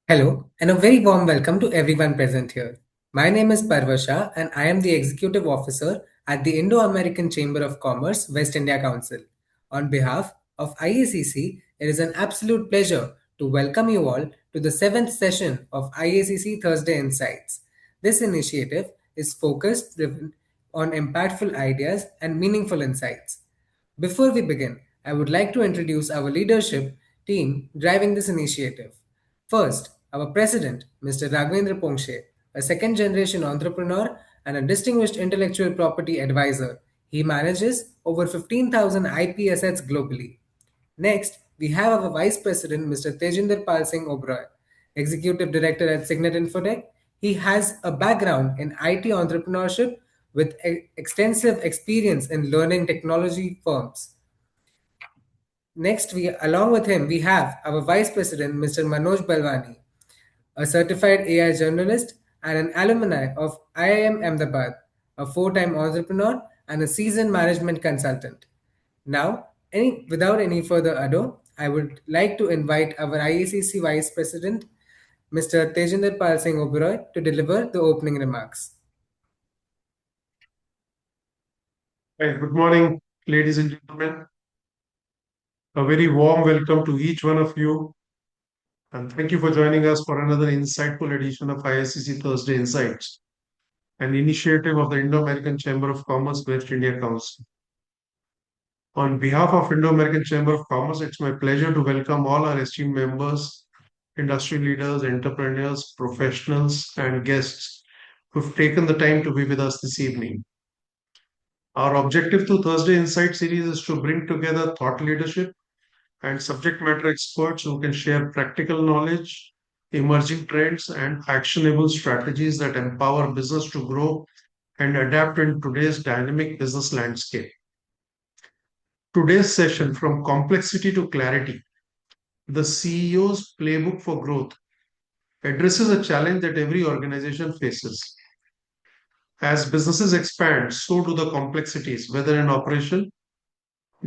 Hello, and a very warm welcome to everyone present here. My name is Parvasha, and I am the Executive Officer at the Indo-American Chamber of Commerce, West India Council. On behalf of IACC, it is an absolute pleasure to welcome you all to the seventh session of IACC Thursday Insights. This initiative is focused on impactful ideas and meaningful insights. Before we begin, I would like to introduce our leadership team driving this initiative. First, our president, Mr. Raghavendra Pongshe, a second generation entrepreneur and a distinguished intellectual property advisor. He manages over 15,000 IP assets globally. Next, we have our Vice President, Mr. Tejinder Pal Singh Oberoi, Executive Director at Signet Infotech. He has a background in IT entrepreneurship with extensive experience in learning technology firms. Next, along with him, we have our Vice President, Mr. Manoj Balwani, a certified AI journalist and an alumni of IIM Ahmedabad, a four-time entrepreneur and a seasoned management consultant. Now, without any further ado, I would like to invite our IACC Vice President, Mr. Tejinder Pal Singh Oberoi, to deliver the opening remarks. Hi, good morning, ladies and gentlemen. A very warm welcome to each one of you, and thank you for joining us for another insightful edition of IACC Thursday Insights, an initiative of the Indo-American Chamber of Commerce, West India Council. On behalf of Indo-American Chamber of Commerce, it's my pleasure to welcome all our esteemed members, industry leaders, entrepreneurs, professionals, and guests who've taken the time to be with us this evening. Our objective through Thursday Insight series is to bring together thought leadership and subject matter experts who can share practical knowledge, emerging trends, and actionable strategies that empower business to grow and adapt in today's dynamic business landscape. Today's session, From Complexity to Clarity, the CEO's Playbook for Growth, addresses a challenge that every organization faces. As businesses expand, so do the complexities, whether in operation,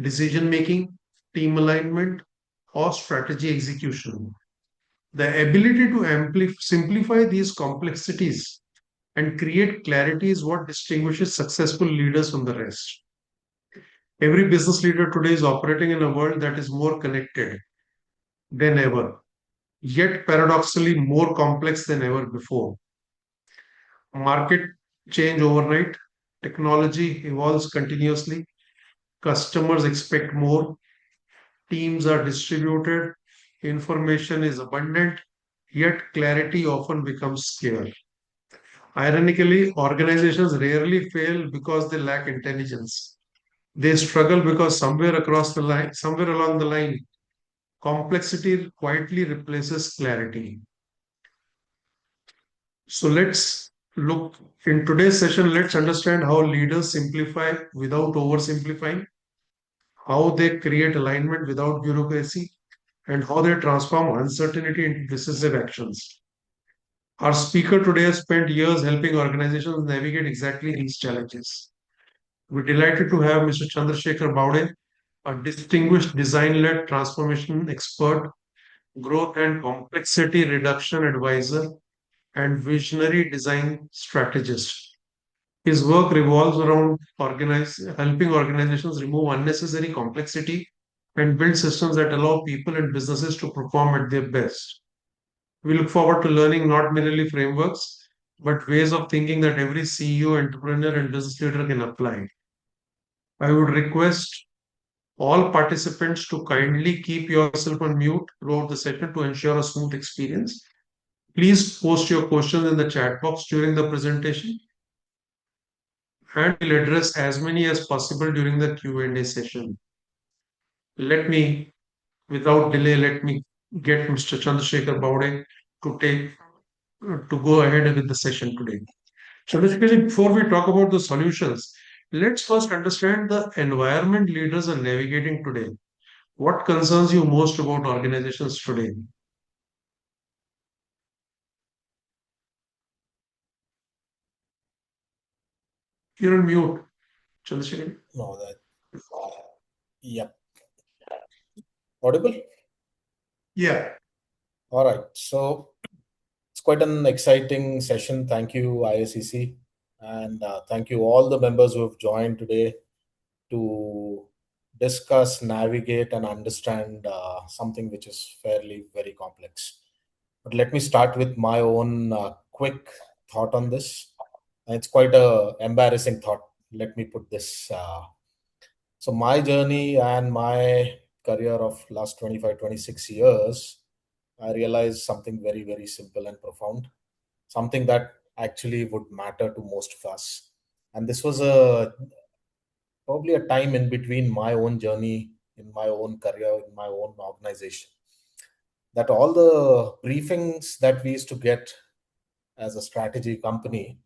decision making, team alignment, or strategy execution. The ability to simplify these complexities and create clarity is what distinguishes successful leaders from the rest. Every business leader today is operating in a world that is more connected than ever, yet paradoxically more complex than ever before. Market change overnight, technology evolves continuously, customers expect more, teams are distributed, information is abundant, yet clarity often becomes scarce. Ironically, organizations rarely fail because they lack intelligence. They struggle because somewhere along the line, complexity quietly replaces clarity. So let's look in today's session, let's understand how leaders simplify without oversimplifying, how they create alignment without bureaucracy, and how they transform uncertainty into decisive actions. Our speaker today has spent years helping organizations navigate exactly these challenges. We're delighted to have Mr. Chandrashekhar Badve, a distinguished design-led transformation expert, growth and complexity reduction advisor, and visionary design strategist. His work revolves around helping organizations remove unnecessary complexity and build systems that allow people and businesses to perform at their best. We look forward to learning not merely frameworks, but ways of thinking that every CEO, entrepreneur, and business leader can apply. I would request all participants to kindly keep yourself on mute throughout the session to ensure a smooth experience. Please post your questions in the chat box during the presentation, and we'll address as many as possible during the Q&A session. Let me, without delay, let me get Mr. Chandrasekhar Baude to go ahead with the session today. So basically, before we talk about the solutions, let's first understand the environment leaders are navigating today. What concerns you most about organizations today? You're on mute, Chandrasekhar. No, that. Yep. Audible? Yeah. All right. So it's quite an exciting session. Thank you, IACC. And thank you, all the members who have joined today to discuss, navigate, and understand something which is fairly very complex. But let me start with my own quick thought on this. And it's quite a embarrassing thought. Let me put this. So my journey and my career of last 25, 26 years, I realized something very, very simple and profound, something that actually would matter to most of us. And this was a probably a time in between my own journey, in my own career, in my own organization, that all the briefings that we used to get as a strategy company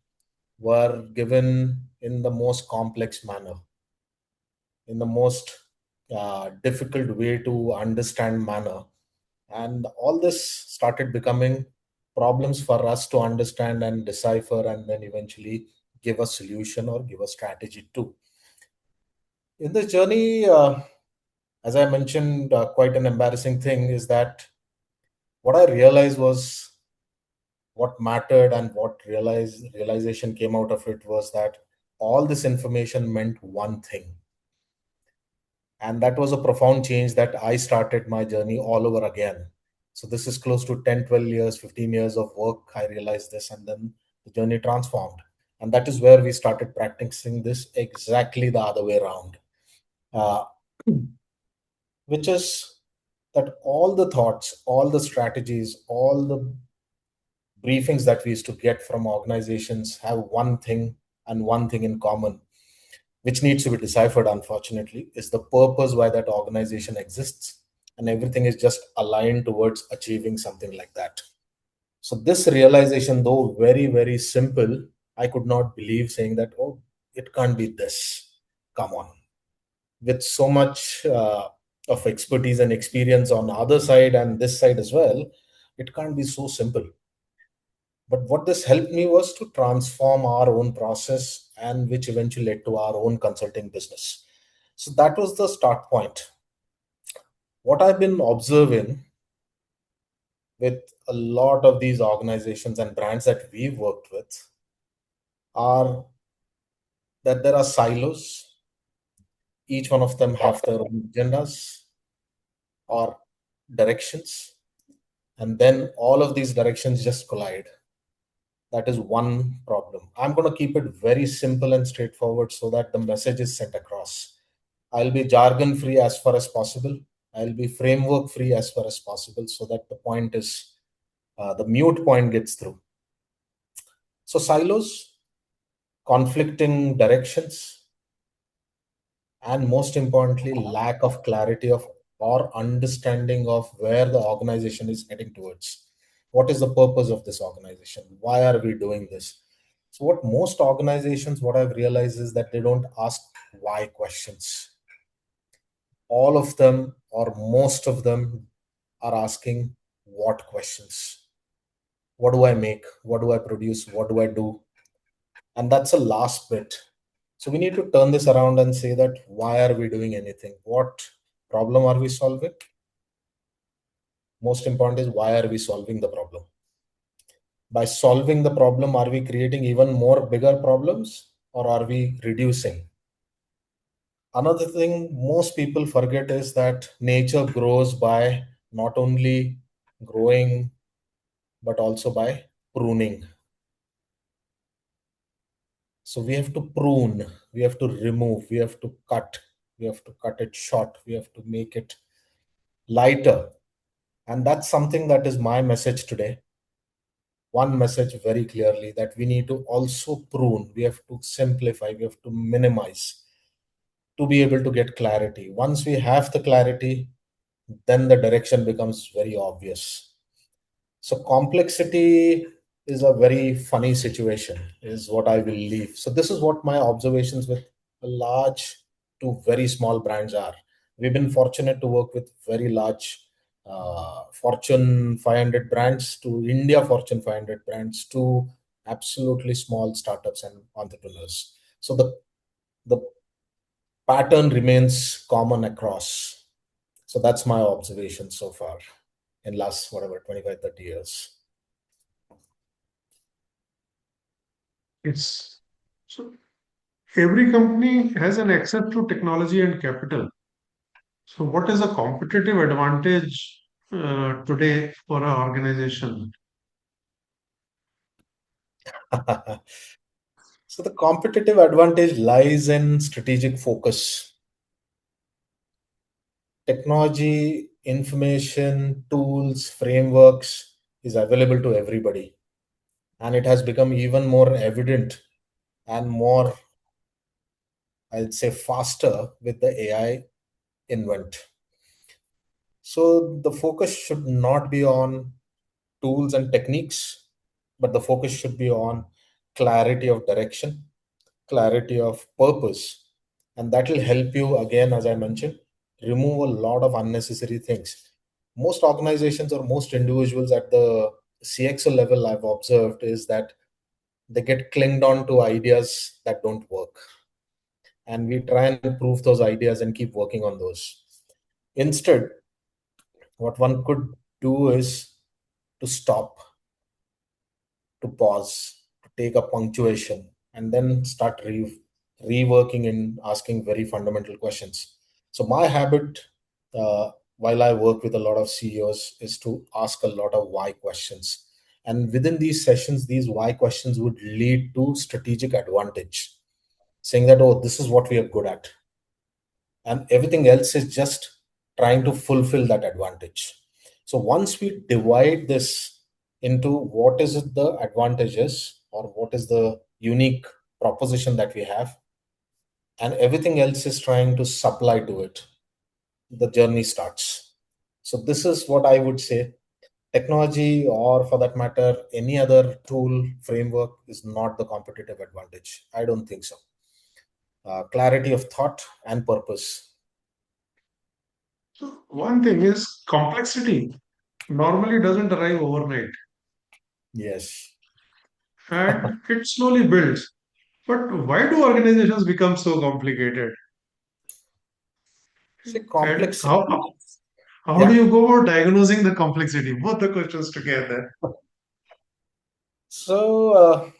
were given in the most complex manner, in the most difficult way to understand manner. And all this started becoming problems for us to understand and decipher, and then eventually give a solution or give a strategy to. In this journey, as I mentioned, quite an embarrassing thing is that what I realized was what mattered, and what realization came out of it was that all this information meant one thing. And that was a profound change that I started my journey all over again. So this is close to 10, 12 years, 15 years of work. I realized this, and then the journey transformed. And that is where we started practicing this exactly the other way around, uh, which is that all the thoughts, all the strategies, all the briefings that we used to get from organizations have one thing, and one thing in common, which needs to be deciphered, unfortunately, is the purpose why that organization exists. And everything is just aligned towards achieving something like that. So, this realization, though very, very simple, I could not believe saying that, oh, it can't be this. Come on. With so much of expertise and experience on the other side and this side as well, it can't be so simple. But what this helped me was to transform our own process, and which eventually led to our own consulting business. So that was the start point. What I've been observing with a lot of these organizations and brands that we've worked with are that there are silos. Each one of them have their own agendas or directions, and then all of these directions just collide. That is one problem. I'm going to keep it very simple and straightforward so that the message is sent across. I'll be jargon free as far as possible. I'll be framework free as far as possible so that the point is, the mute point gets through. So, silos, conflicting directions, and most importantly, lack of clarity of or understanding of where the organization is heading towards. What is the purpose of this organization? Why are we doing this? So, what most organizations, what I've realized is that they don't ask why questions. All of them, or most of them, are asking what questions. What do I make? What do I produce? What do I do? And that's the last bit. So we need to turn this around and say that why are we doing anything? What problem are we solving? Most important is why are we solving the problem? By solving the problem, are we creating even more bigger problems, or are we reducing? Another thing most people forget is that nature grows by not only growing but also by pruning. So we have to prune, we have to remove, we have to cut it short, we have to make it lighter. And that's something that is my message today. One message very clearly, that we need to also prune, we have to simplify, we have to minimize to be able to get clarity. Once we have the clarity, then the direction becomes very obvious. So complexity is a very funny situation, is what I will leave. So this is what my observations with a large to very small brands are. We've been fortunate to work with very large Fortune 500 brands, to India Fortune 500 brands, to absolutely small startups and entrepreneurs. So the pattern remains common across. So that's my observation so far. in last, 25, 30 years. It's so every company has an access to technology and capital. So, what is a competitive advantage today for an organization? So the competitive advantage lies in strategic focus. Technology, information, tools, frameworks is available to everybody. And it has become even more evident and more, I'd say, faster with the AI invent. So the focus should not be on tools and techniques, but the focus should be on clarity of direction, clarity of purpose. And that will help you, again, as I mentioned, remove a lot of unnecessary things. Most organizations or most individuals at the CXO level, I've observed, is that they get clinged on to ideas that don't work. And we try and prove those ideas and keep working on those. Instead, what one could do is to stop, to pause, to take a punctuation, and then start reworking and asking very fundamental questions. So my habit, while I work with a lot of CEOs, is to ask a lot of why questions. And within these sessions, these why questions would lead to strategic advantage, saying that, oh, this is what we are good at, and everything else is just trying to fulfill that advantage. So once we divide this into what is it the advantages or what is the unique proposition that we have, and everything else is trying to supply to it, the journey starts. So this is what I would say. Technology, or for that matter any other tool framework, is not the competitive advantage. I don't think so. Clarity of thought and purpose. So, one thing is complexity normally doesn't arrive overnight Yes. and it slowly builds. But why do organizations become so complicated? See, And complexity. how do Yeah. you go about diagnosing the complexity? Both the questions together. So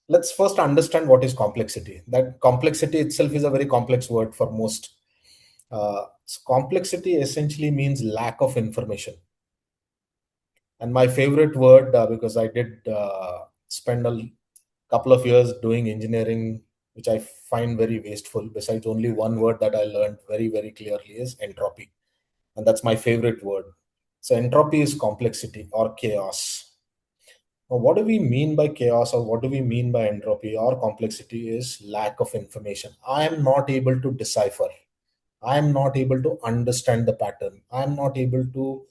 let's first understand what is complexity. That complexity itself is a very complex word for most. So complexity essentially means lack of information. And my favorite word, because I did spend a couple of years doing engineering, which I find very wasteful, besides only one word that I learned very, very clearly, is entropy. And that's my favorite word. So entropy is complexity or chaos. Now, what do we mean by chaos, or what do we mean by entropy or complexity? Is lack of information. I am not able to decipher. I am not able to understand the pattern. I am not able to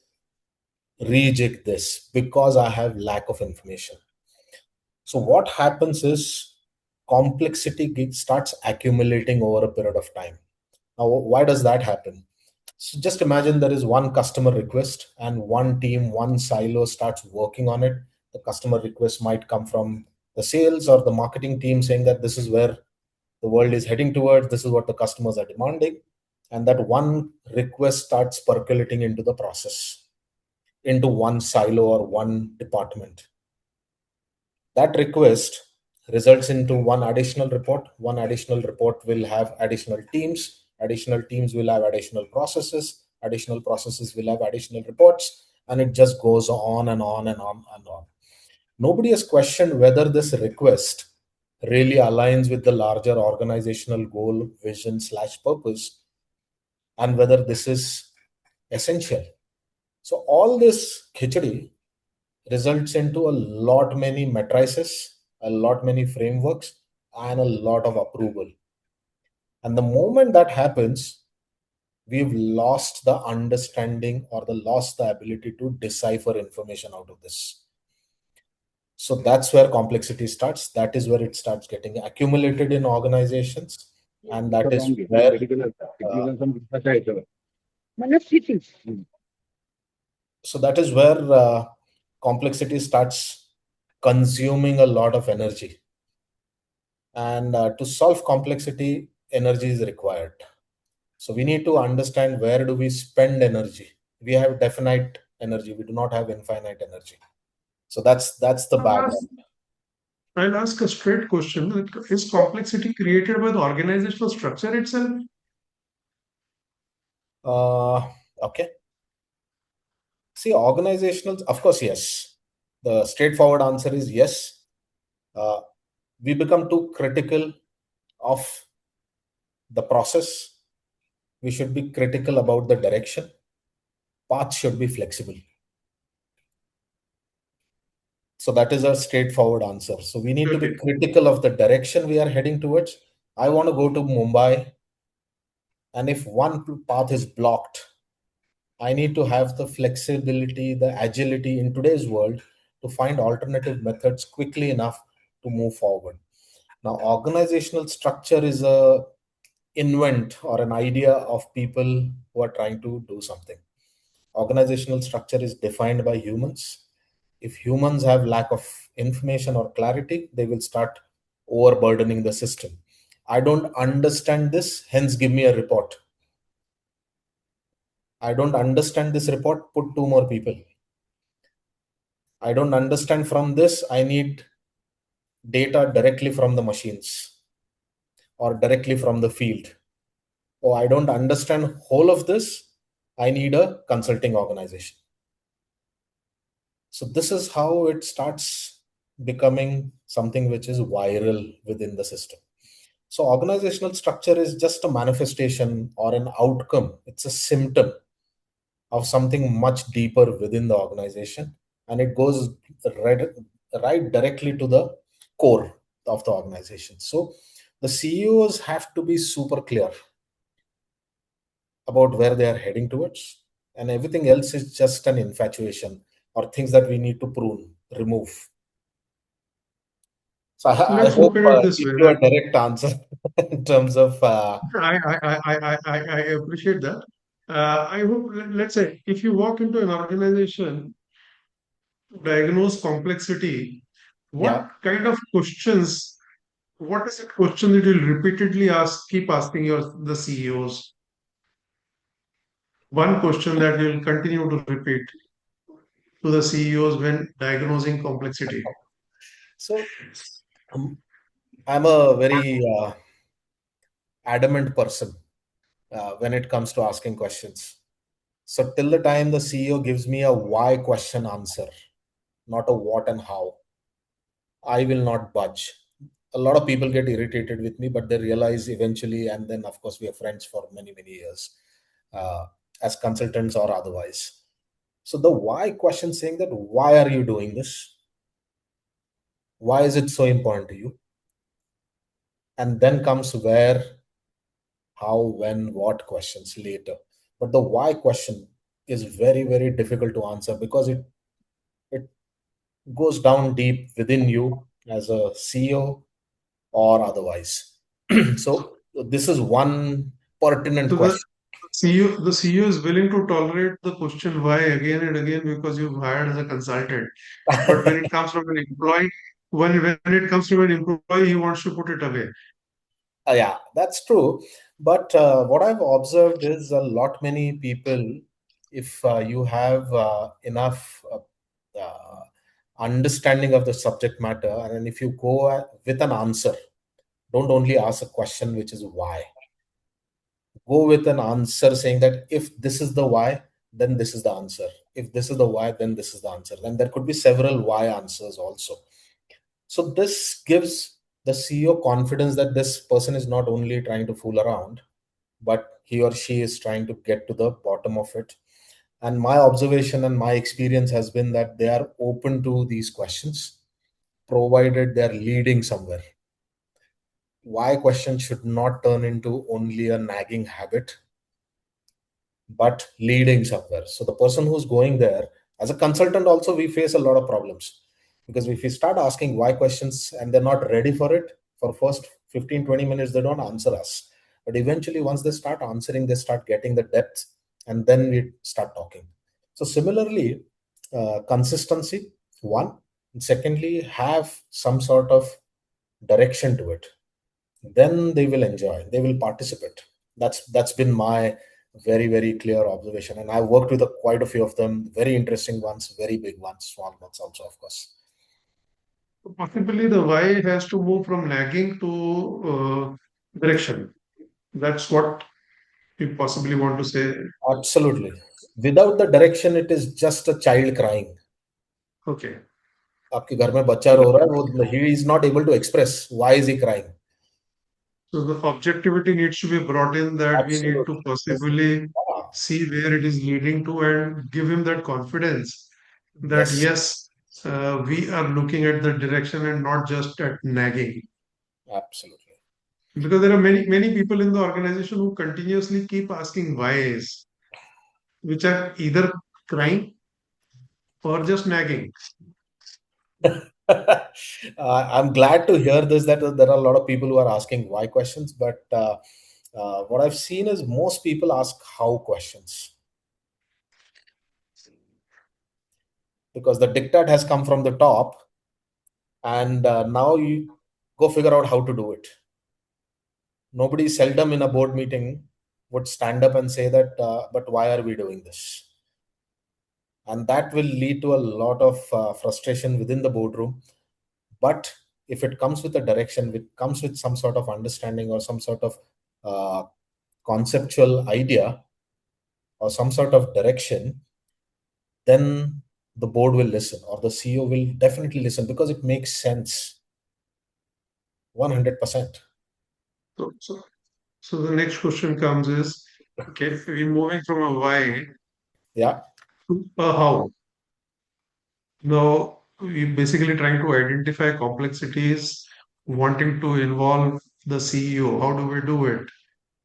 reject this because I have lack of information. So what happens is complexity starts accumulating over a period of time. Now, why does that happen? So just imagine there is one customer request and one team, one silo starts working on it. The customer request might come from the sales or the marketing team saying that this is where the world is heading towards, this is what the customers are demanding. And that one request starts percolating into the process, into one silo or one department. That request results into one additional report. One additional report will have additional teams. Additional teams will have additional processes. Additional processes will have additional reports. And it just goes on and on and on and on. Nobody has questioned whether this request really aligns with the larger organizational goal, vision / purpose, and whether this is essential. So all this khichdi results into a lot many matrices, a lot many frameworks, and a lot of approval. And the moment that happens, we've lost the understanding or the lost the ability to decipher information out of this. So that's where complexity starts. That is where it starts getting accumulated in organizations, and that is where complexity starts consuming a lot of energy. And to solve complexity, energy is required. So we need to understand where do we spend energy. We have definite energy. We do not have infinite energy. So that's the background. I'll ask a straight question. Is complexity created by the organizational structure itself? Okay. See, organizational, of course, yes. The straightforward answer is yes. We become too critical of the process. We should be critical about the direction. Path should be flexible. So that is a straightforward answer. So we need to be critical of the direction we are heading towards. I want to go to Mumbai, and if one path is blocked, I need to have the flexibility, the agility in today's world to find alternative methods quickly enough to move forward. Now, organizational structure is a invent or an idea of people who are trying to do something. Organizational structure is defined by humans. If humans have lack of information or clarity, they will start overburdening the system. I don't understand this, hence give me a report. I don't understand this report, put two more people. I don't understand from this, I need data directly from the machines or directly from the field. Oh, I don't understand whole of this, I need a consulting organization. So this is how it starts becoming something which is viral within the system. So organizational structure is just a manifestation or an outcome. It's a symptom of something much deeper within the organization, and it goes right directly to the core of the organization. So the CEOs have to be super clear about where they are heading towards, and everything else is just an infatuation or things that we need to prune, remove. So I Let's hope look at it this give way. you a direct answer in terms of. I appreciate that. I hope, let's say, if you walk into an organization to diagnose complexity, Yeah. what kind of questions, what is the question that you'll repeatedly ask, keep asking the CEOs? One question that you'll continue to repeat to the CEOs when diagnosing complexity. So I'm a very adamant person when it comes to asking questions. So till the time the CEO gives me a why question answer, not a what and how, I will not budge. A lot of people get irritated with me, but they realize eventually, and then of course we are friends for many, many years, as consultants or otherwise. So the why question saying that why are you doing this? Why is it so important to you? And then comes where, how, when, what questions later. But the why question is very, very difficult to answer because it goes down deep within you as a CEO or otherwise. So this is one pertinent So question. the CEO is willing to tolerate the question why again and again because you've hired as a consultant. But when it comes from an employee, when it comes from an employee, he wants to put it away. Yeah, that's true. But what I've observed is a lot many people, if you have enough understanding of the subject matter, and if you go with an answer, don't only ask a question which is why. Go with an answer saying that if this is the why, then this is the answer. If this is the why, then this is the answer. Then there could be several why answers also. So this gives the CEO confidence that this person is not only trying to fool around, but he or she is trying to get to the bottom of it. And my observation and my experience has been that they are open to these questions, provided they're leading somewhere. Why question should not turn into only a nagging habit, but leading somewhere. So the person who's going there, as a consultant also, we face a lot of problems because if we start asking why questions and they're not ready for it, for first 15-20 minutes they don't answer us, but eventually once they start answering, they start getting the depth, and then we start talking. So similarly, consistency, one, and secondly, have some sort of direction to it, then they will enjoy, they will participate. That's been my Very, very clear observation. And I've worked with quite a few of them, very interesting ones, very big ones, small ones also, of course. Possibly the why has to move from nagging to direction. That's what you possibly want to say. Absolutely. Without the direction, it is just a child crying. Okay. आपके घर में बच्चा रो रहा है, वो he is not able to express why is he crying. So the objectivity needs to be brought in, that we need to Absolutely. possibly Ah, see where it is leading to and give him that confidence that yes, yes, we are looking at the direction and not just at nagging. absolutely. Because there are many people in the organization who continuously keep asking whys, which are either crying or just nagging. I'm glad to hear this, that there are a lot of people who are asking why questions, but what I've seen is most people ask how questions, because the diktat has come from the top, and now you go figure out how to do it. Nobody seldom in a board meeting would stand up and say that, but why are we doing this? And that will lead to a lot of frustration within the boardroom. But if it comes with a direction, it comes with some sort of understanding or some sort of uh, conceptual idea or some sort of direction, then the board will listen, or the CEO will definitely listen, because it makes sense 100%. So, so, so the next question comes is, okay, we're moving from a why Yeah, to a how. Now, we're basically trying to identify complexities, wanting to involve the CEO. How do we do it?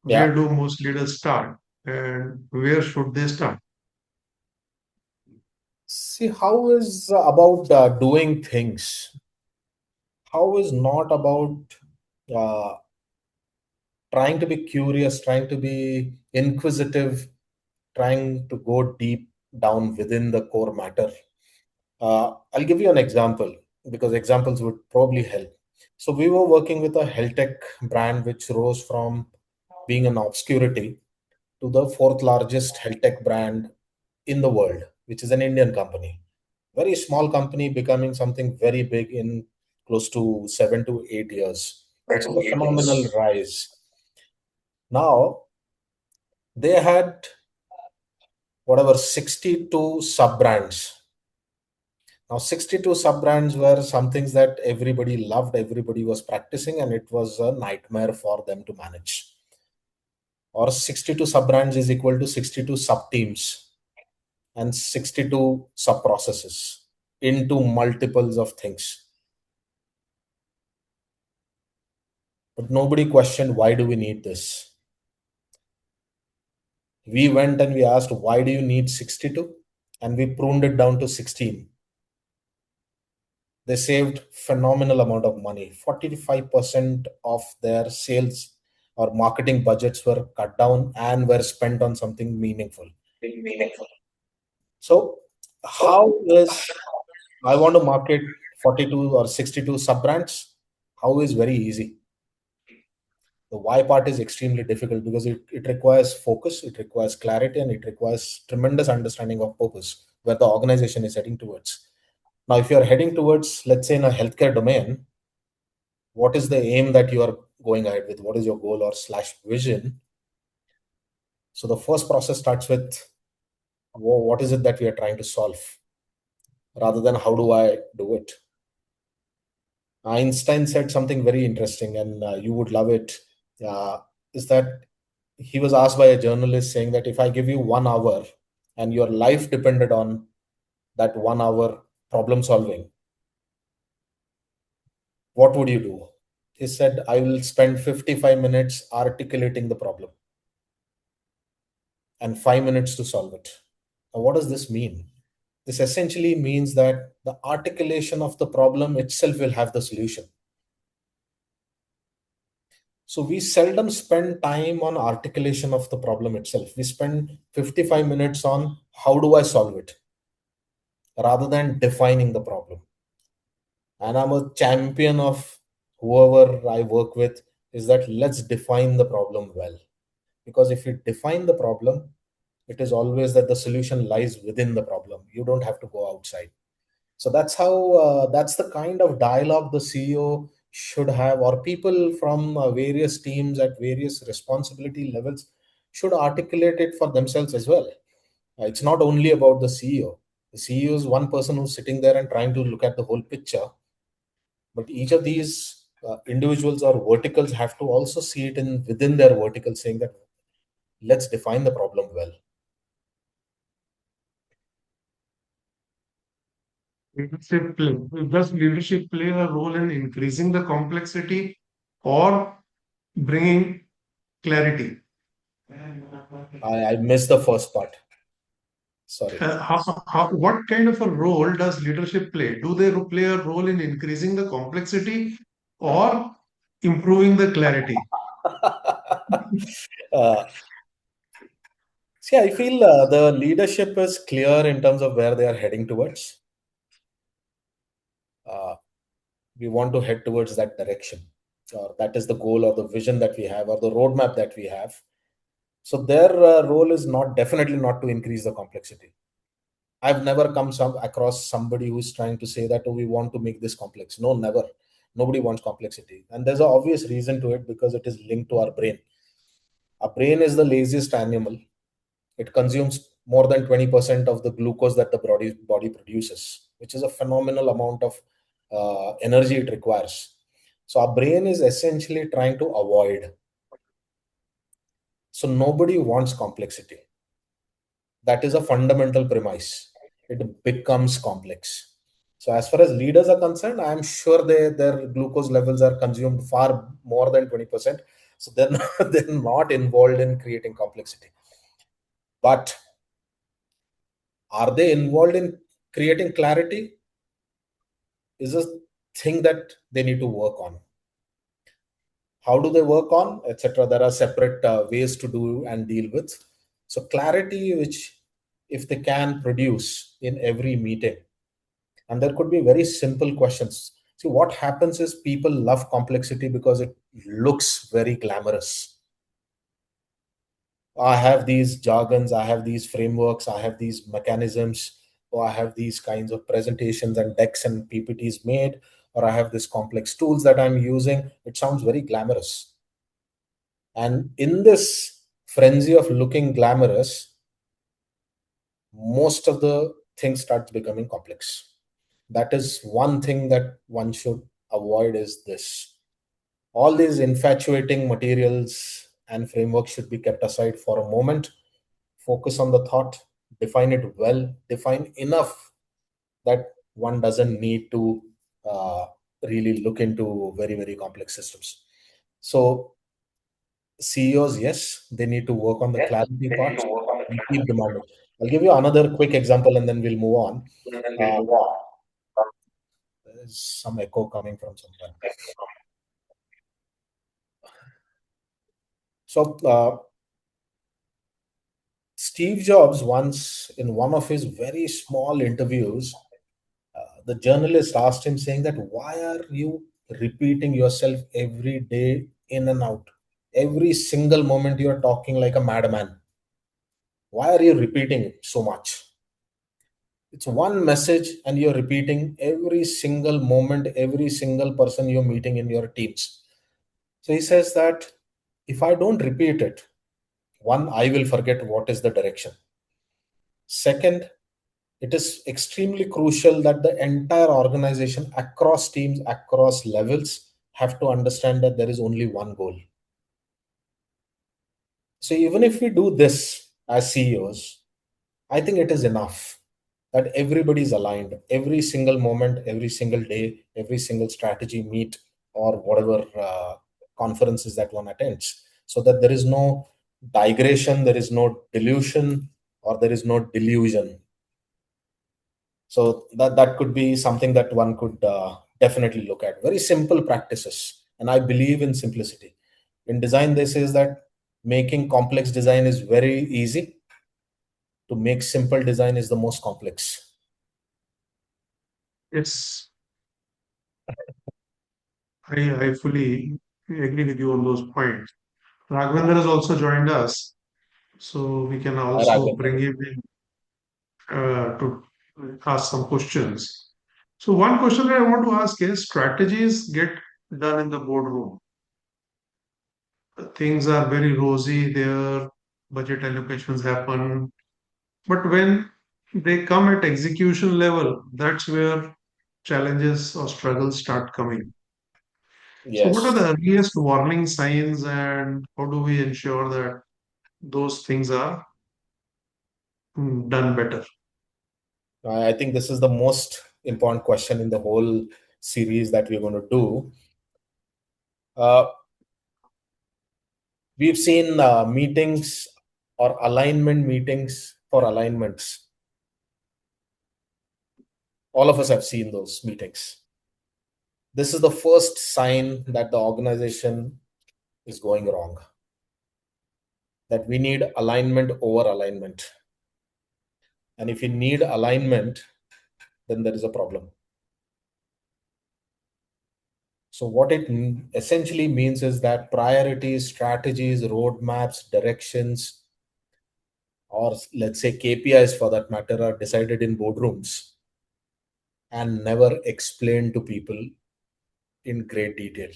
yeah. Where do most leaders start? And where should they start? See, how is about doing things? How is not about uh, trying to be curious, trying to be inquisitive, trying to go deep down within the core matter. I'll give you an example, because examples would probably help. So we were working with a health tech brand which rose from being an obscurity to the fourth largest health tech brand in the world, which is an Indian company. Very small company becoming something very big in close to 7 to 8 years, which is a phenomenal rise. Now, they had whatever 62 sub brands. Now, 62 sub brands were some things that everybody loved, everybody was practicing, and it was a nightmare for them to manage. Or 62 sub brands is equal to 62 sub teams and 62 sub processes into multiples of things. But nobody questioned, why do we need this? We went and we asked, why do you need 62? And we pruned it down to 16. They saved phenomenal amount of money. 45% of their sales or marketing budgets were cut down and were spent on something meaningful. So how is, I want to market 42 or 62 sub brands? How is very easy. The why part is extremely difficult, because it requires focus, it requires clarity, and it requires tremendous understanding of purpose, where the organization is heading towards. Now, if you're heading towards, let's say, in a healthcare domain, what is the aim that you are going ahead with? What is your goal or slash vision? So the first process starts with, what is it that we are trying to solve, rather than how do I do it? Einstein said something very interesting, and you would love it. Is that he was asked by a journalist saying that if I give you 1 hour and your life depended on that 1 hour problem solving, what would you do? He said, I will spend 55 minutes articulating the problem and 5 minutes to solve it. Now, what does this mean? This essentially means that the articulation of the problem itself will have the solution. So we seldom spend time on articulation of the problem itself. We spend 55 minutes on how do I solve it, rather than defining the problem. And I'm a champion of whoever I work with is that let's define the problem well. Because if you define the problem, it is always that the solution lies within the problem. You don't have to go outside. So that's how that's the kind of dialogue the CEO should have, or people from various teams at various responsibility levels should articulate it for themselves as well. It's not only about the CEO. The CEO is one person who's sitting there and trying to look at the whole picture, but each of these individuals or verticals have to also see it in within their vertical, saying that let's define the problem well. Does leadership play a role in increasing the complexity or bringing clarity? I missed the first part. Sorry. What kind of a role does leadership play? Do they play a role in increasing the complexity or improving the clarity? uh, See, I feel the leadership is clear in terms of where they are heading towards. Uh, we want to head towards that direction, or that is the goal or the vision that we have or the roadmap that we have. So their role is not definitely not to increase the complexity. I've never across somebody who's trying to say that, oh, we want to make this complex. No, never. Nobody wants complexity, and there's an obvious reason to it, because it is linked to our brain. Our brain is the laziest animal. It consumes more than 20% of the glucose that the body produces, which is a phenomenal amount of energy it requires. So our brain is essentially trying to avoid. So nobody wants complexity. That is a fundamental premise. It becomes complex. So as far as leaders are concerned, I'm sure their glucose levels are consumed far more than 20%. So they're not involved in creating complexity. But are they involved in creating clarity? Is a thing that they need to work on. How do they work on, etc.? There are separate ways to do and deal with. So clarity, which if they can produce in every meeting, and there could be very simple questions. See, what happens is people love complexity because it looks very glamorous. I have these jargons, I have these frameworks, I have these mechanisms, or I have these kinds of presentations and decks and PPTs made, or I have this complex tools that I'm using. It sounds very glamorous. And in this frenzy of looking glamorous, most of the things starts becoming complex. That is one thing that one should avoid, is this. All these infatuating materials and frameworks should be kept aside for a moment. Focus on the thought, define it well, define enough that one doesn't need to really look into very, very complex systems. So CEOs, yes, they need to work on the clarity parts and keep demanding. I'll give you another quick example and then we'll move on. There's some echo coming from somewhere. So Steve Jobs once, in one of his very small interviews, the journalist asked him, saying that, why are you repeating yourself every day in and out? Every single moment you are talking like a madman. Why are you repeating it so much? It's one message and you're repeating every single moment, every single person you're meeting in your teams. So he says that if I don't repeat it, one, I will forget what is the direction. Second, it is extremely crucial that the entire organization, across teams, across levels, have to understand that there is only one goal. So even if we do this as CEOs, I think it is enough that everybody is aligned every single moment, every single day, every single strategy meet, or whatever conferences that one attends, so that there is no digression, there is no delusion, or there is no delusion. So that could be something that one could definitely look at. Very simple practices, and I believe in simplicity. In design, they says that making complex design is very easy. To make simple design is the most complex. It's I fully agree with you on those points. Raghavendra has also joined us, so we can Hi, also Raghavendra. bring him in to ask some questions. So one question that I want to ask is strategies get done in the boardroom. Things are very rosy there, budget allocations happen, but when they come at execution level, that's where challenges or struggles start coming. So what are Yes. the earliest warning signs and how do we ensure that those things are done better? I think this is the most important question in the whole series that we're going to do. Uh, we've seen meetings or alignment meetings for alignments. All of us have seen those meetings. This is the first sign that the organization is going wrong, that we need alignment over alignment. And if you need alignment, then there is a problem. So what it essentially means is that priorities, strategies, roadmaps, directions, or let's say KPIs for that matter, are decided in boardrooms and never explained to people in great detail.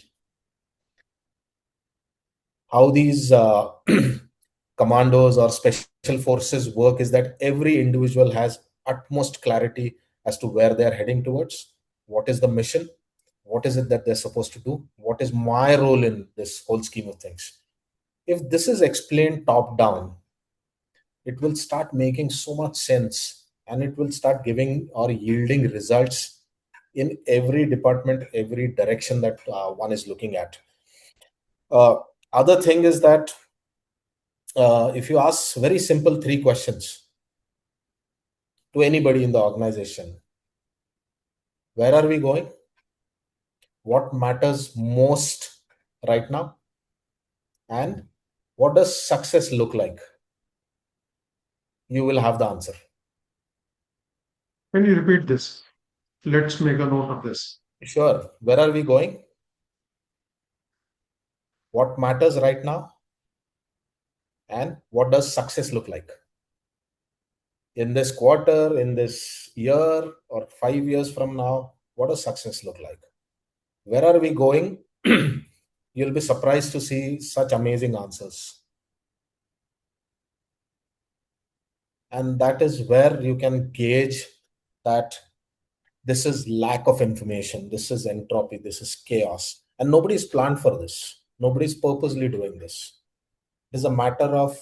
How these commandos or special forces work is that every individual has utmost clarity as to where they are heading towards, what is the mission, what is it that they're supposed to do, what is my role in this whole scheme of things. If this is explained top down, it will start making so much sense and it will start giving or yielding results in every department, every direction that one is looking at. Other thing is that if you ask very simple three questions to anybody in the organization, where are we going? What matters most right now? And what does success look like? You will have the answer. Can you repeat this? Let's make a note of this. Sure. Where are we going? What matters right now? And what does success look like? In this quarter, in this year, or 5 years from now, what does success look like? Where are we going? You'll be surprised to see such amazing answers. And that is where you can gauge that this is lack of information, this is entropy, this is chaos. And nobody's planned for this. Nobody's purposely doing this. It is a matter of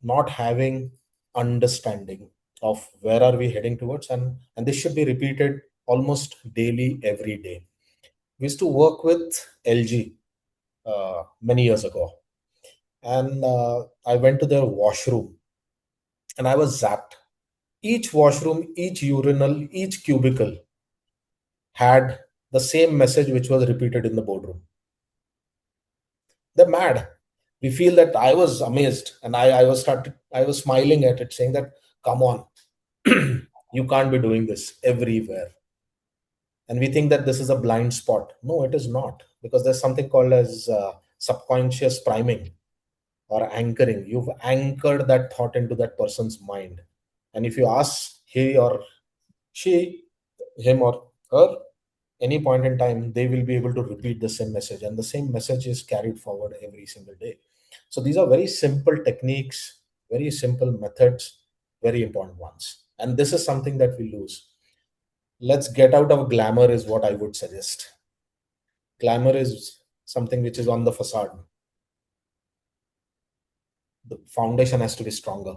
not having understanding of where are we heading towards, and this should be repeated almost daily, every day. We used to work with LG many years ago, and I went to their washroom and I was zapped. Each washroom, each urinal, each cubicle had the same message which was repeated in the boardroom. They're mad. We feel that I was amazed and I was smiling at it, saying that, come on, you can't be doing this everywhere. And we think that this is a blind spot. No, it is not, because there's something called as subconscious priming or anchoring. You've anchored that thought into that person's mind. And if you ask he or she, him or her, any point in time, they will be able to repeat the same message, and the same message is carried forward every single day. So these are very simple techniques, very simple methods, very important ones. And this is something that we lose. Let's get out of glamour, is what I would suggest. Glamour is something which is on the facade. The foundation has to be stronger,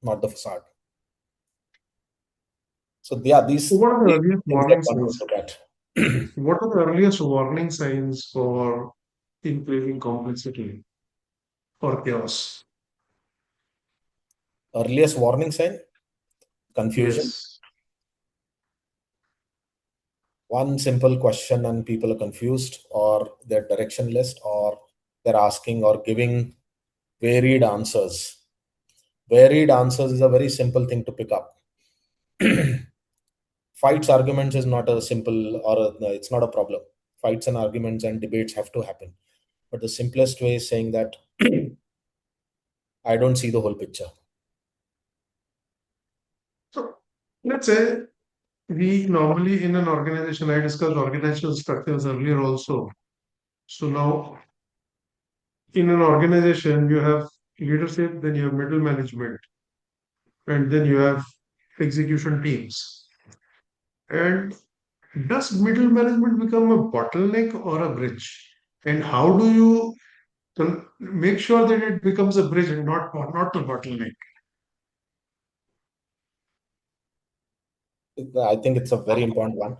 not the facade. So yeah, So these what are the earliest things that warning one would signs? look at. What are the earliest warning signs for increasing complexity or chaos? Earliest warning sign: confusion. Yes. One simple question and people are confused, or they're directionless, or they're asking or giving varied answers. Varied answers is a very simple thing to pick up. Fights, arguments is not a simple, or it's not a problem. Fights and arguments and debates have to happen. but the simplest way is saying that I don't see the whole picture. So let's say we normally in an organization, I discussed organizational structures earlier also. So now in an organization, you have leadership, then you have middle management, and then you have execution teams. And does middle management become a bottleneck or a bridge? And how do you make sure that it becomes a bridge and not a bottleneck? I think it's a very important one.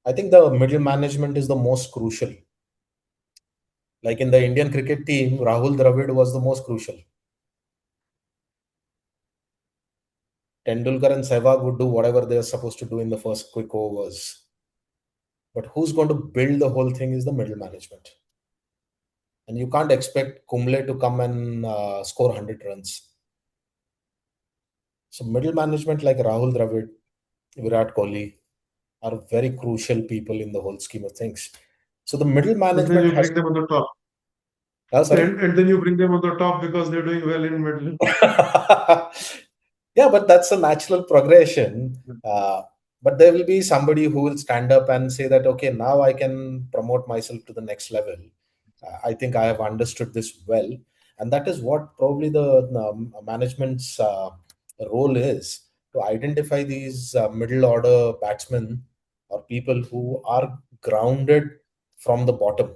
I think the middle management is the most crucial. Like in the Indian cricket team, Rahul Dravid was the most crucial. Tendulkar and Sehwag would do whatever they're supposed to do in the first quick overs. But who's going to build the whole thing is the middle management. And you can't expect Kumble to come and score 100 runs. So middle management like Rahul Dravid, Virat Kohli are very crucial people in the whole scheme of things. So the middle And then management you has bring them on the top. sorry. And then you bring them on the top because they're doing well in middle. Yeah, but that's a natural progression. But there will be somebody who will stand up and say that, okay, now I can promote myself to the next level. I think I have understood this well. And that is what probably the management's role is, to identify these middle order batsmen or people who are grounded from the bottom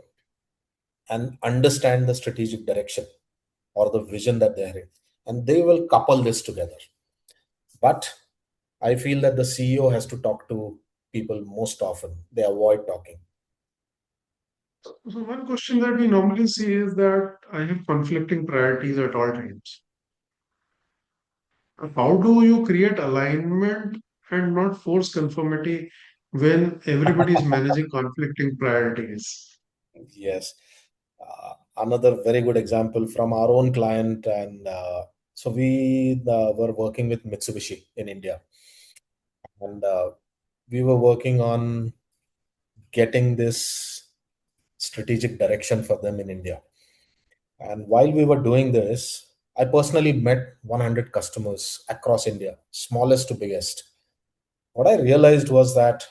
and understand the strategic direction or the vision that they're in. And they will couple this together. But I feel that the CEO has to talk to people most often. They avoid talking. So one question that we normally see is that I have conflicting priorities at all times. How do you create alignment and not force conformity when everybody is managing conflicting priorities? Yes. Another very good example from our own client. And so we were working with Mitsubishi in India. And we were working on getting this strategic direction for them in India. And while we were doing this, I personally met 100 customers across India, smallest to biggest. What I realized was that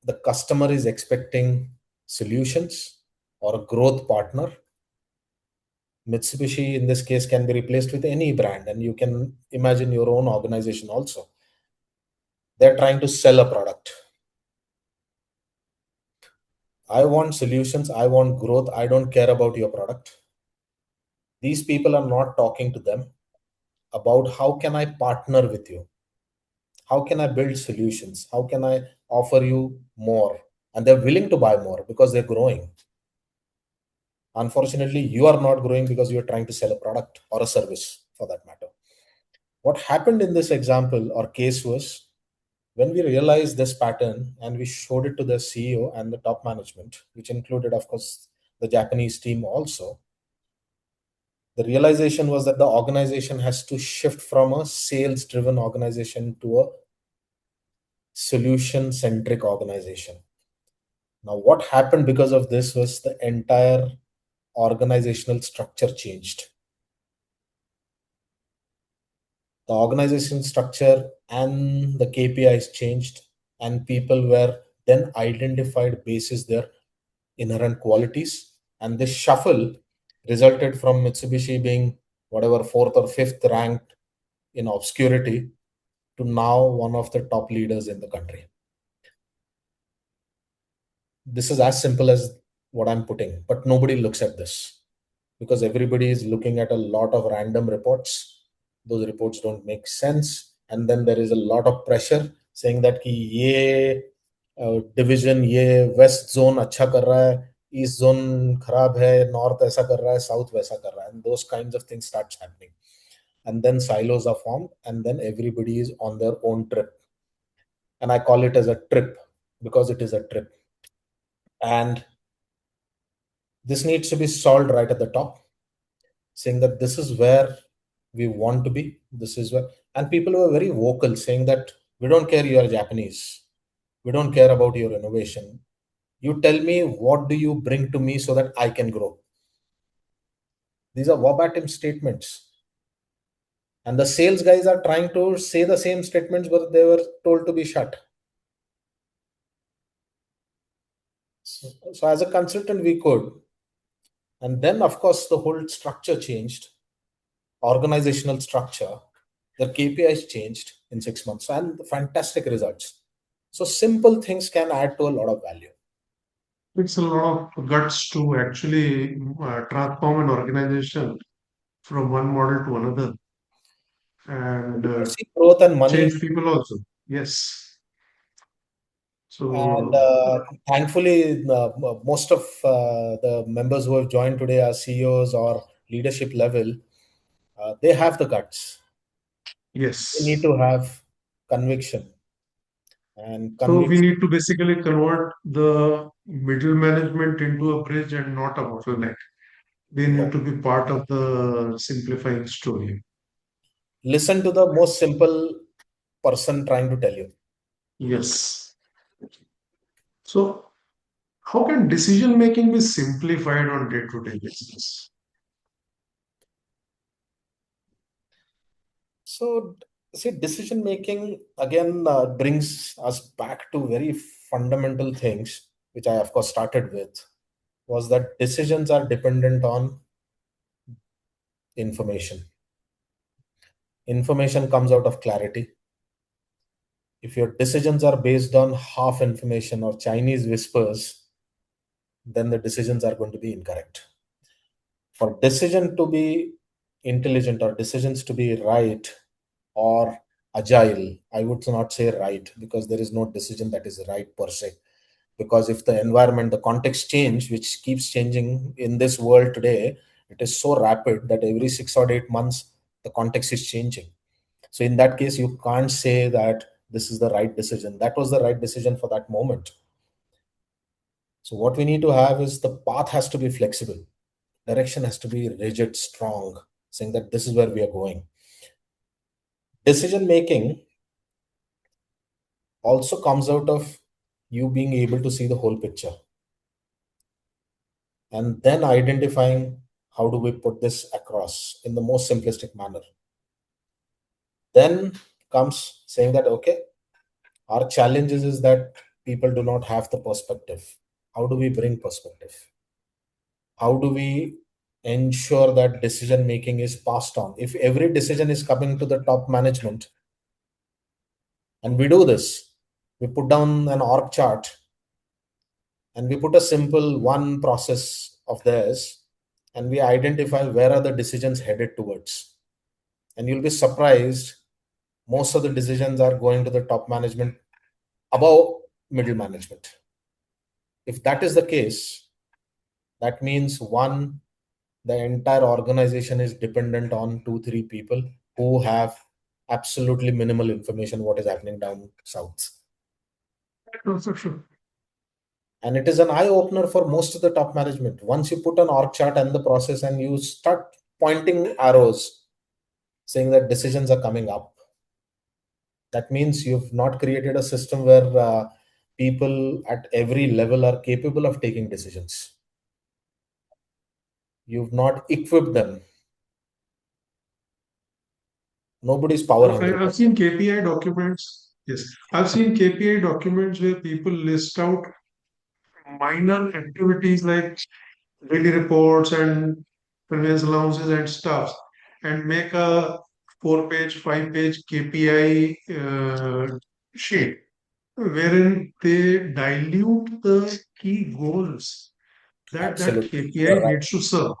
the customer is expecting solutions or a growth partner. Mitsubishi, in this case, can be replaced with any brand, and you can imagine your own organization also. They're trying to sell a product. I want solutions, I want growth, I don't care about your product. These people are not talking to them about how can I partner with you? How can I build solutions? How can I offer you more? And they're willing to buy more because they're growing. Unfortunately, you are not growing because you're trying to sell a product or a service for that matter. What happened in this example or case was, when we realized this pattern and we showed it to the CEO and the top management, which included, of course, the Japanese team also, the realization was that the organization has to shift from a sales driven organization to a solution centric organization. Now, what happened because of this was the entire organizational structure changed. The organization structure and the KPIs changed, and people were then identified basis their inherent qualities. And this shuffle resulted from Mitsubishi being whatever fourth or fifth ranked in obscurity to now one of the top leaders in the country. This is as simple as what I'm putting, but nobody looks at this because everybody is looking at a lot of random reports. Those reports don't make sense, and then there is a lot of pressure saying that कि ये division, ये west zone अच्छा कर रहा है, east zone खराब है, north ऐसा कर रहा है, south वैसा कर रहा है, and those kinds of things starts happening. And then silos are formed, and then everybody is on their own trip. And I call it as a trip because it is a trip. And this needs to be solved right at the top, saying that this is where we want to be. This is where, and people were very vocal saying that we don't care you are Japanese. We don't care about your innovation. You tell me what do you bring to me so that I can grow. These are verbatim statements. And the sales guys are trying to say the same statements, but they were told to be shut. So as a consultant, we could. And then, of course, the whole structure changed, organizational structure. The KPIs changed in 6 months and fantastic results. So simple things can add to a lot of value. It's a lot of guts to actually transform an organization from one model to another and You see growth and money. change people also. Yes. And So, thankfully, most of the members who have joined today are CEOs or leadership level. They have the guts. They need yes. to have conviction. And So we conviction, need to basically convert the middle management into a bridge and not a bottleneck. They yeah. need to be part of the simplifying story. Listen to the most simple person trying to tell you. Yes. So how can decision making be simplified on day-to-day basis? So, see, decision making again brings us back to very fundamental things, which I, of course, started with, was that decisions are dependent on information. Information comes out of clarity. If your decisions are based on half information or Chinese whispers, then the decisions are going to be incorrect. For decision to be intelligent or decisions to be right or agile, I would not say right, because there is no decision that is right per se. Because if the environment, the context change, which keeps changing in this world today, it is so rapid that every 6 or 8 months the context is changing. So in that case, you can't say that this is the right decision. That was the right decision for that moment. So what we need to have is the path has to be flexible. Direction has to be rigid, strong, saying that this is where we are going. Decision making also comes out of you being able to see the whole picture and then identifying how do we put this across in the most simplistic manner. Then comes saying that, okay, our challenges is that people do not have the perspective. How do we bring perspective? How do we ensure that decision making is passed on? If every decision is coming to the top management, and we do this, we put down an org chart and we put a simple one process of theirs and we identify where are the decisions headed towards. And you'll be surprised, most of the decisions are going to the top management above middle management. If that is the case, that means one, the entire organization is dependent on 2 3 people who have absolutely minimal information what is happening down south. Also true. And it is an eye opener for most of the top management. Once you put an org chart and the process and you start pointing arrows saying that decisions are coming up, that means you've not created a system where people at every level are capable of taking decisions. You've not equipped them. Nobody's power hungry. I've seen KPI documents. Yes, I've seen KPI documents where people list out minor activities like daily reports and conveyance allowances and stuff, and make a 4 page, 5 page KPI sheet wherein they dilute the key goals that Absolutely, you're KPI right. needs to serve,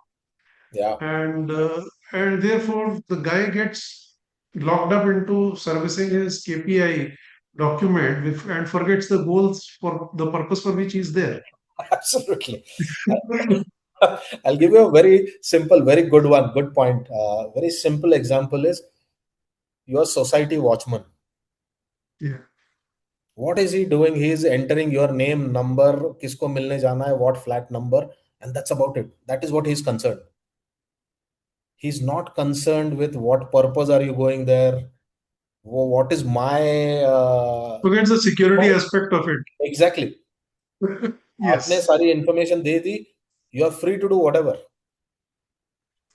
Yeah, and therefore the guy gets locked up into servicing his KPI document and forgets the goals for the purpose for which he's there. absolutely. I'll give you a very simple, very good one. Good point. Very simple example is your society watchman. Yeah. What is he doing? He is entering your name, number, kisko milne jana hai, what flat number, and that's about it. That is what he's concerned. He's not concerned with what purpose are you going there. What is my Forgets the security aspect of it. exactly. आपने Yes. सारी information they the, you are free to do whatever.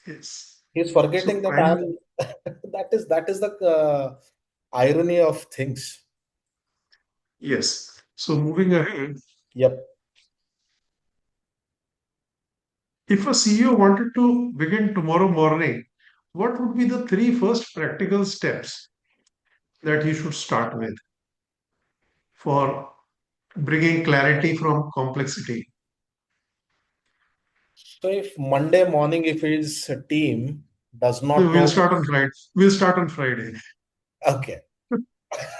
Yes. He's So forgetting that primary. I'm that is the irony of things. Yes. So moving ahead, Yep. if a CEO wanted to begin tomorrow morning, what would be the three first practical steps that he should start with for bringing clarity from complexity? So if Monday morning, if his team does No, not we'll know, start on Friday. We'll start on Friday. okay,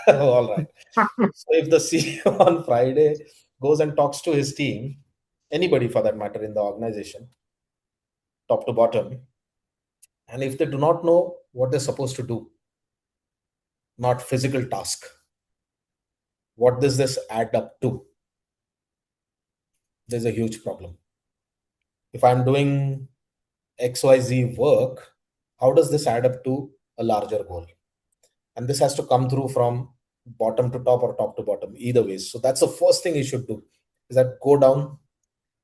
all right. So if the CEO on Friday goes and talks to his team, anybody for that matter in the organization, top to bottom, and if they do not know what they're supposed to do, not physical task, what does this add up to? There's a huge problem. If I'm doing XYZ work, how does this add up to a larger goal? And this has to come through from bottom to top or top to bottom, either ways. So that's the first thing you should do, is that go down,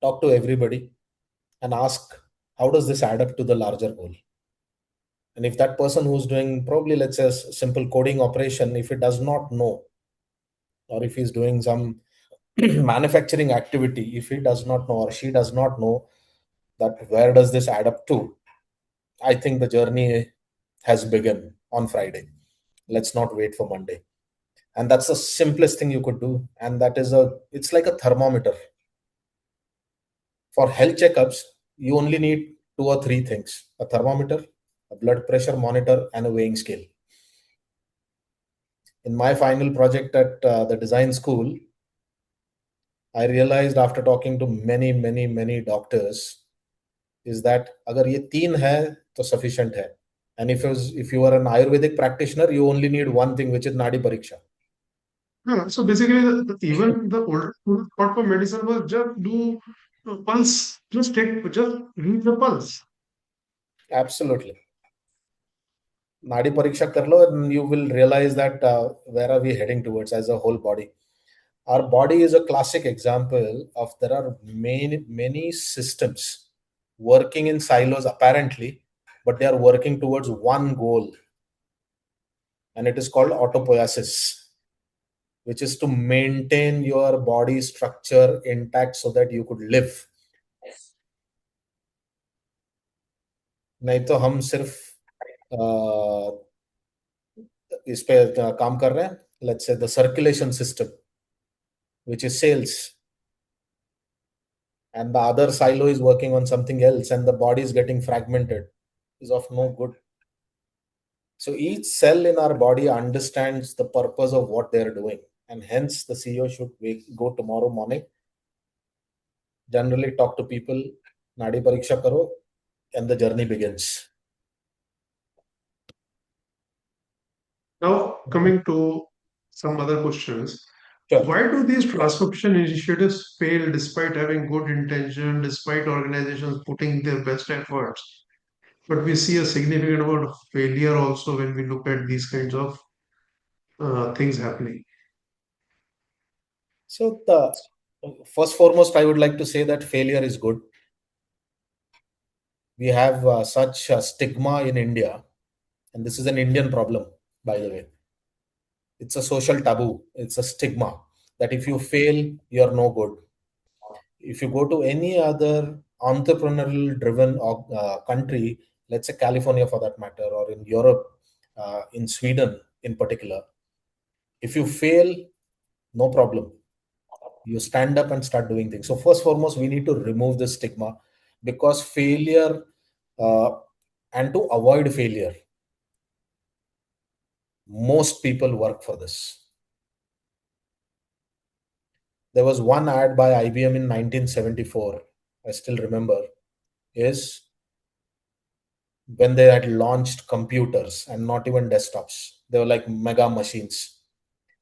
talk to everybody, and ask, how does this add up to the larger goal? And if that person who's doing probably, let's say, a simple coding operation, if he does not know, or if he's doing some manufacturing activity, if he does not know or she does not know that where does this add up to, I think the journey has begun on Friday. Let's not wait for Monday. And that's the simplest thing you could do. And that is it's like a thermometer. For health checkups, you only need two or three things: a thermometer, a blood pressure monitor, and a weighing scale. In my final project at the design school, I realized after talking to many, many, many doctors is that अगर ये तीन है तो sufficient है. And if you are an Ayurvedic practitioner, you only need one thing, which is Nadi Pariksha. Yeah, so basically, even the older school thought for medicine was just do pulse, just read the pulse. Absolutely. Nadi Pariksha kar lo, and you will realize that where are we heading towards as a whole body. Our body is a classic example of there are many systems working in silos apparently, but they are working towards one goal, and it is called autopoiesis, which is to maintain your body structure intact so that you could live. नहीं तो हम सिर्फ इस पे काम कर रहे हैं. Let's say the circulation system, which is sales, and the other silo is working on something else, and the body is getting fragmented, is of no good. So each cell in our body understands the purpose of what they are doing, and hence the CEO should go tomorrow morning, generally talk to people, nadi pariksha karo, and the journey begins. Now, coming to some other questions. Sure. Why do these transformation initiatives fail despite having good intention, despite organizations putting their best efforts? But we see a significant amount of failure also when we look at these kinds of things happening. So the first foremost, I would like to say that failure is good. We have such a stigma in India, and this is an Indian problem, by the way. It's a social taboo. It's a stigma that if you fail, you're no good. If you go to any other entrepreneurial driven country, let's say California for that matter, or in Europe, in Sweden in particular, if you fail, no problem. You stand up and start doing things. So first foremost, we need to remove the stigma, because failure, uh, and to avoid failure, most people work for this. There was one ad by IBM in 1974, I still remember, is when they had launched computers and not even desktops. They were like mega machines.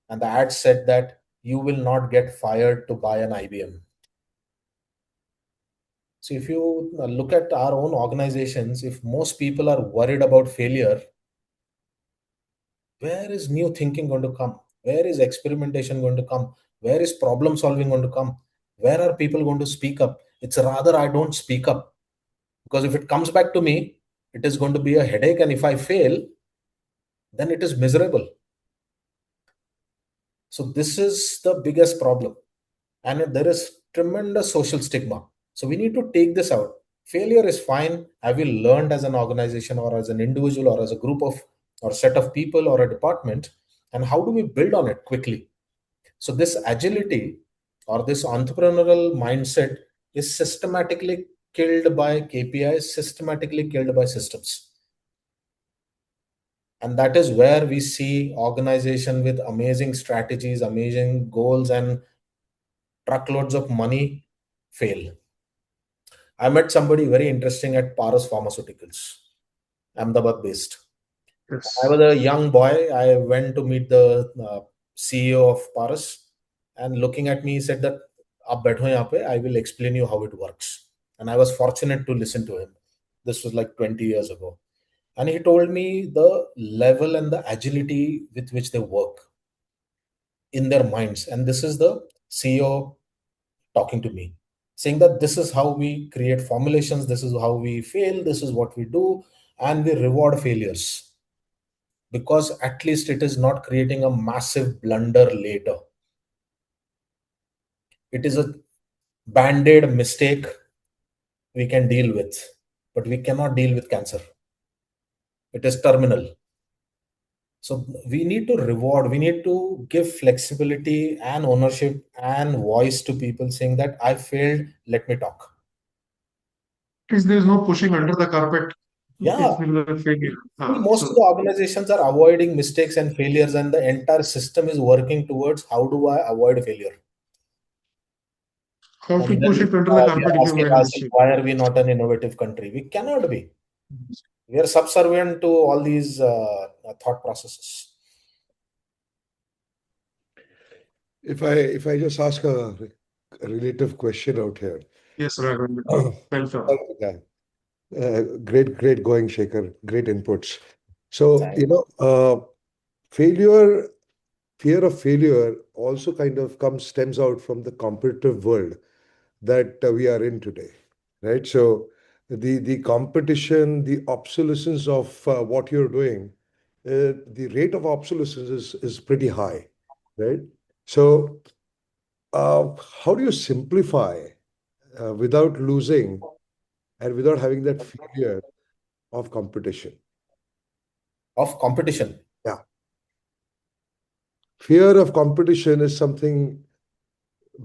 And the ad said that you will not get fired to buy an IBM. So if you look at our own organizations, if most people are worried about failure, where is new thinking going to come? Where is experimentation going to come? Where is problem solving going to come? Where are people going to speak up? It's rather I don't speak up, because if it comes back to me, it is going to be a headache, and if I fail, then it is miserable. So this is the biggest problem, and there is tremendous social stigma. So we need to take this out. Failure is fine. Have we learned as an organization or as an individual or as a group of or set of people or a department, and how do we build on it quickly? So this agility or this entrepreneurial mindset is systematically killed by KPIs, systematically killed by systems. And that is where we see organization with amazing strategies, amazing goals, and truckloads of money fail. I met somebody very interesting at Paras Pharmaceuticals, Ahmedabad based. I Yes. was a young boy. I went to meet the CEO of Paras, and looking at me, he said that, "Aap baitho yahan pe, I will explain you how it works." And I was fortunate to listen to him. This was like 20 years ago. And he told me the level and the agility with which they work in their minds. And this is the CEO talking to me, saying that this is how we create formulations, this is how we fail, this is what we do, and we reward failures, because at least it is not creating a massive blunder later. It is a band-aid mistake we can deal with, but we cannot deal with cancer. It is terminal. So we need to reward, we need to give flexibility and ownership and voice to people, saying that I failed, let me talk. There is no pushing under the carpet Yeah. if there is a failure. Most of the organizations are avoiding mistakes and failures, and the entire system is working towards how do I avoid failure. How to And push then it under the we carpet are if you asking made a ourselves, mistake. why are we not an innovative country? We cannot be. We are subservient to all these thought processes. If I just ask a relative question out here. Yes, Raghavan. Welcome. Yeah. Great going, Shekhar. Great inputs. So, Thank failure, fear of failure also kind of stems out from the competitive world that we are in today, right? So the competition, the obsolescence of what you're doing, the rate of obsolescence is pretty high, right? So how do you simplify without losing and without having that fear of competition? Of competition. Yeah. Fear of competition is something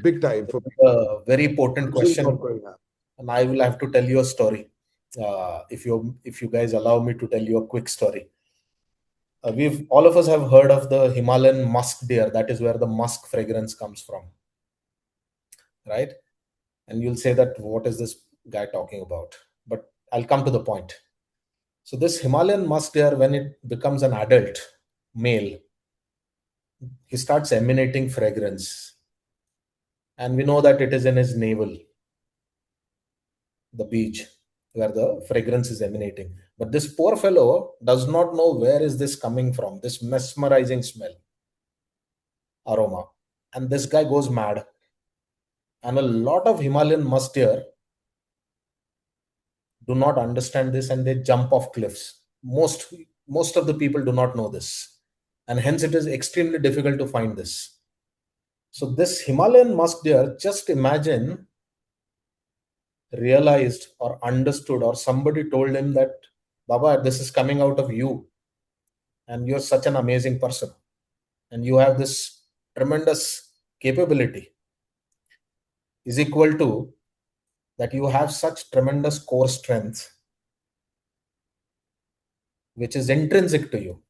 big time for people. A very potent question, and I will have to tell you a story. If you guys allow me to tell you a quick story. We've all of us have heard of the Himalayan musk deer. That is where the musk fragrance comes from, right? And you'll say that what is this guy talking about? But I'll come to the point. So this Himalayan musk deer, when it becomes an adult male, he starts emanating fragrance, and we know that it is in his navel, the beach, where the fragrance is emanating. But this poor fellow does not know where is this coming from, this mesmerizing smell, aroma, and this guy goes mad. And a lot of Himalayan musk deer do not understand this, and they jump off cliffs. Most of the people do not know this, and hence it is extremely difficult to find this. So this Himalayan musk deer, just imagine, realized or understood, or somebody told him that, Baba, this is coming out of you, and you're such an amazing person, and you have this tremendous capability, is equal to that you have such tremendous core strength which is intrinsic to you.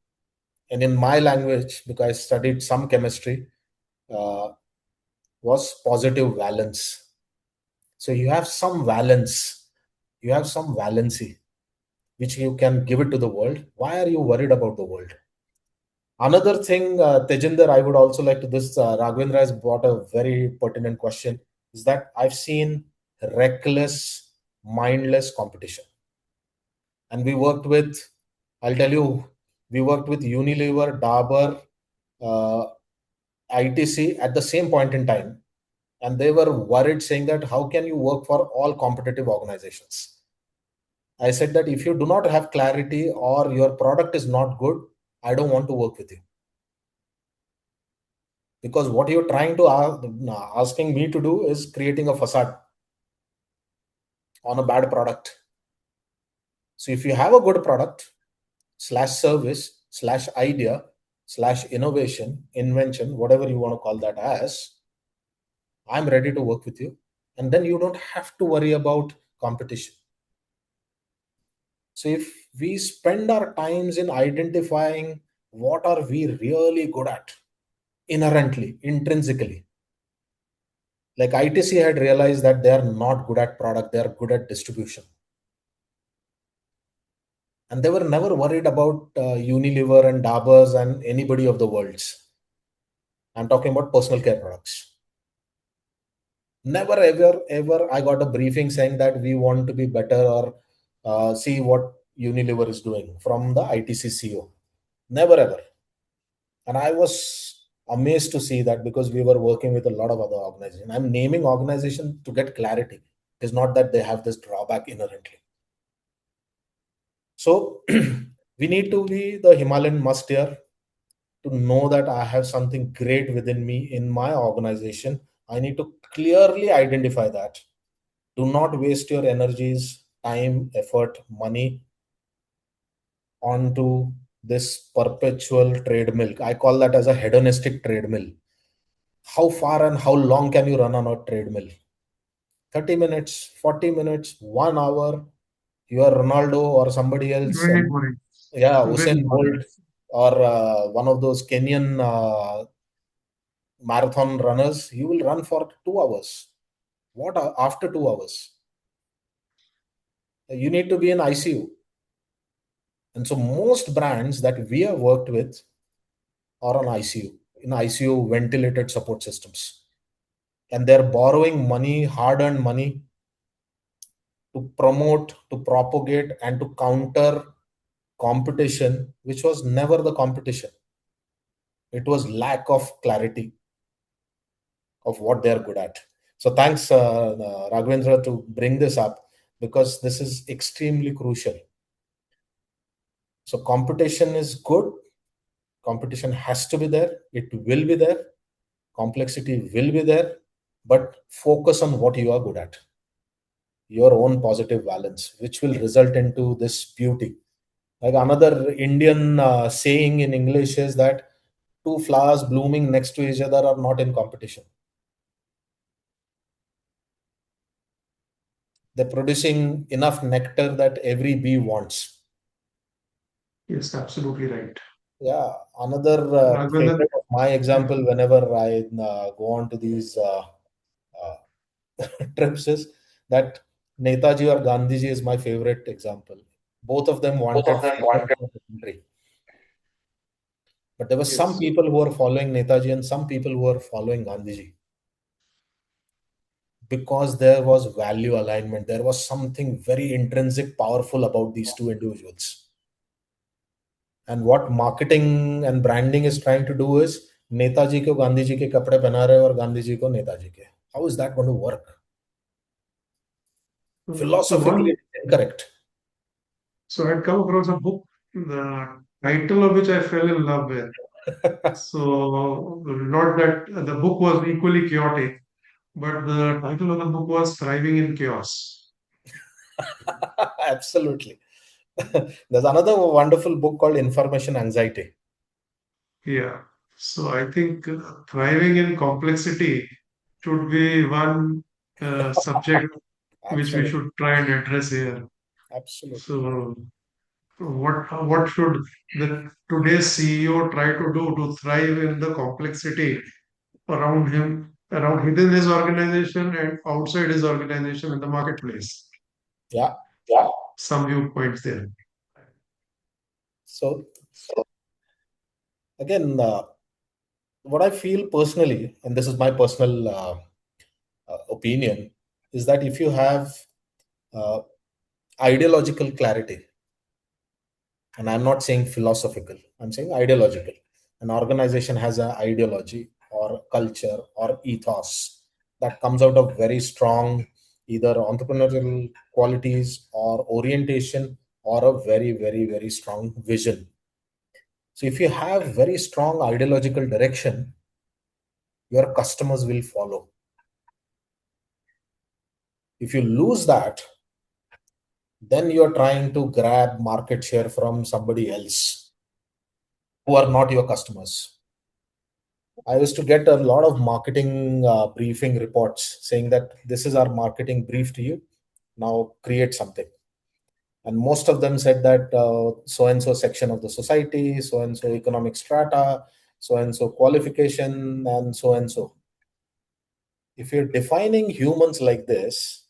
And in my language, because I studied some chemistry, was positive valence. So you have some valence, you have some valency, which you can give it to the world. Why are you worried about the world? Another thing, Tejinder, I would also like to this. Raghavendra has brought a very pertinent question. Is that I've seen reckless, mindless competition, and we worked with. I'll tell you, we worked with Unilever, Dabur, ITC at the same point in time, And they were worried, saying that how can you work for all competitive organizations? I said that if you do not have clarity or your product is not good, I don't want to work with you. Because what you're trying to asking me to do is creating a facade on a bad product. So if you have a good product / service / idea / innovation, invention, whatever you want to call that as, I'm ready to work with you. And then you don't have to worry about competition. So if we spend our times in identifying what are we really good at inherently, intrinsically, like ITC had realized that they are not good at product, they are good at distribution. And they were never worried about Unilever and Daburs and anybody of the worlds. I'm talking about personal care products. Never ever I got a briefing saying that we want to be better or see what Unilever is doing from the ITC CEO. Never ever. And I was amazed to see that, because we were working with a lot of other organizations. I'm naming organizations to get clarity. It is not that they have this drawback inherently. So we need to be the Himalayan must here to know that I have something great within me in my organization. I need to clearly identify that. Do not waste your energies, time, effort, money onto this perpetual treadmill. I call that as a hedonistic treadmill. How far and how long can you run on a treadmill? 30 minutes, 40 minutes, 1 hour. You are Ronaldo or somebody else. Very boring. Yeah, Very Usain boring. Bolt or one of those Kenyan marathon runners. You will run for 2 hours. What after 2 hours? You need to be in ICU. And so most brands that we have worked with are on ICU, in ICU ventilated support systems. And they're borrowing money, hard-earned money, to promote, to propagate, and to counter competition, which was never the competition. It was lack of clarity of what they're good at. So thanks, Raghavendra, to bring this up, because this is extremely crucial. So competition is good. Competition has to be there. It will be there. Complexity will be there. But focus on what you are good at. Your own positive balance, which will result into this beauty. Like another Indian saying in English is that two flowers blooming next to each other are not in competition. They're producing enough nectar that every bee wants. Yes, absolutely right. Yeah, another Raghavendra, favorite of my example whenever I go on to these trips is that Netaji or Gandhiji is my favorite example. Both of them Both wanted of them freedom wanted. for the country. But there were some yes, people who were following Netaji and some people who were following Gandhiji, because there was value alignment. There was something very intrinsic, powerful about these two individuals. And what marketing and branding is trying to do is Netaji ko Gandhi ji ke kapde pehna rahe aur Gandhi ji ko Netaji ke. How is that going to work? so Philosophically, one, it's incorrect. so I'd come across a book, the title of which I fell in love with. So not that the book was equally chaotic, but the title of the book was Thriving in Chaos. Absolutely. There's another wonderful book called Information Anxiety. Yeah. So I think thriving in complexity should be one subject which we Absolutely. should try and address here. Absolutely. So what should the today's CEO try to do to thrive in the complexity around him, around within his organization and outside his organization in the marketplace? Yeah. Yeah. Some viewpoints there. So again, what I feel personally, and this is my personal opinion, is that if you have uh, ideological clarity, and I'm not saying philosophical, I'm saying ideological. An organization has an ideology or culture or ethos that comes out of very strong either entrepreneurial qualities or orientation or a very, very, very strong vision. So if you have very strong ideological direction, your customers will follow. If you lose that, then you're trying to grab market share from somebody else who are not your customers. I used to get a lot of marketing briefing reports saying that this is our marketing brief to you. Now create something. And most of them said that so and so section of the society, so and so economic strata, so and so qualification, and so and so. If you're defining humans like this,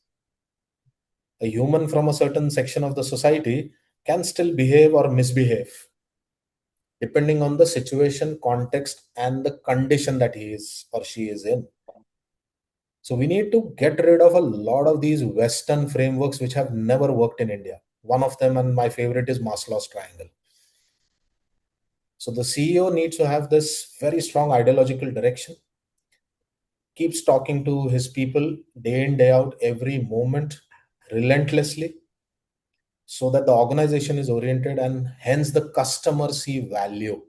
a human from a certain section of the society can still behave or misbehave depending on the situation, context, and the condition that he is or she is in. So we need to get rid of a lot of these Western frameworks which have never worked in India. One of them, and my favorite, is Maslow's triangle. So the CEO needs to have this very strong ideological direction, keeps talking to his people day in, day out, every moment, relentlessly, so that the organization is oriented and hence the customer see value.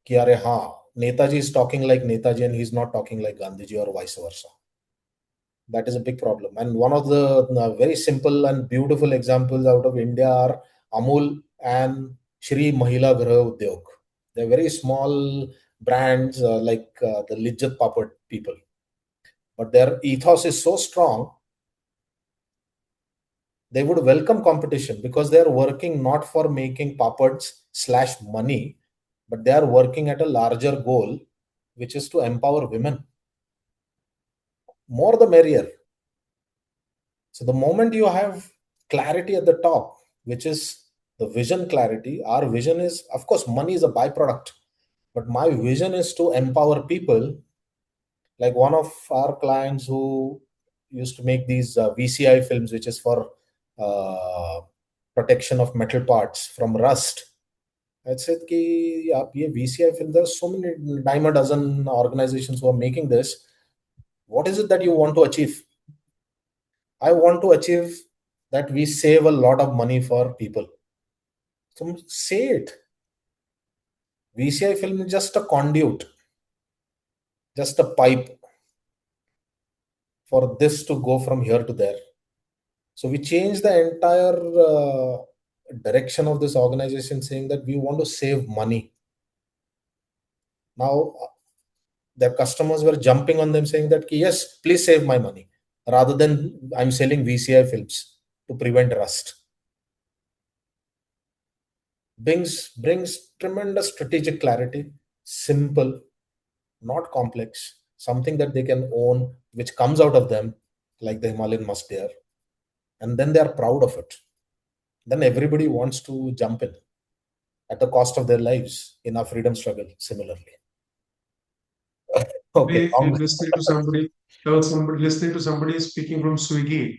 Ki are haan, Netaji is talking like Netaji and he's not talking like Gandhiji or vice versa. That is a big problem. And one of the very simple and beautiful examples out of India are Amul and Shri Mahila Graha Udyog. They're very small brands like the Lijjat Papad people. But their ethos is so strong, they would welcome competition because they are working not for making papads/money, but they are working at a larger goal, which is to empower women. More the merrier. So the moment you have clarity at the top, which is the vision clarity, our vision is, of course, money is a byproduct, but my vision is to empower people. Like one of our clients who used to make these VCI films, which is for protection of metal parts from rust. I said, ki, ye VCI film, there are so many, dime a dozen organizations who are making this. What is it that you want to achieve? I want to achieve that we save a lot of money for people. So say it. VCI film is just a conduit, just a pipe for this to go from here to there. So we changed the entire direction of this organization, saying that we want to save money. Now their customers were jumping on them saying that, yes, please save my money, rather than I'm selling VCI films to prevent rust. Brings tremendous strategic clarity, simple, not complex, something that they can own, which comes out of them, like the Himalayan musk deer, and then they are proud of it. Then everybody wants to jump in at the cost of their lives in our freedom struggle, similarly. Okay. Listening to somebody, listening to somebody speaking from Swiggy,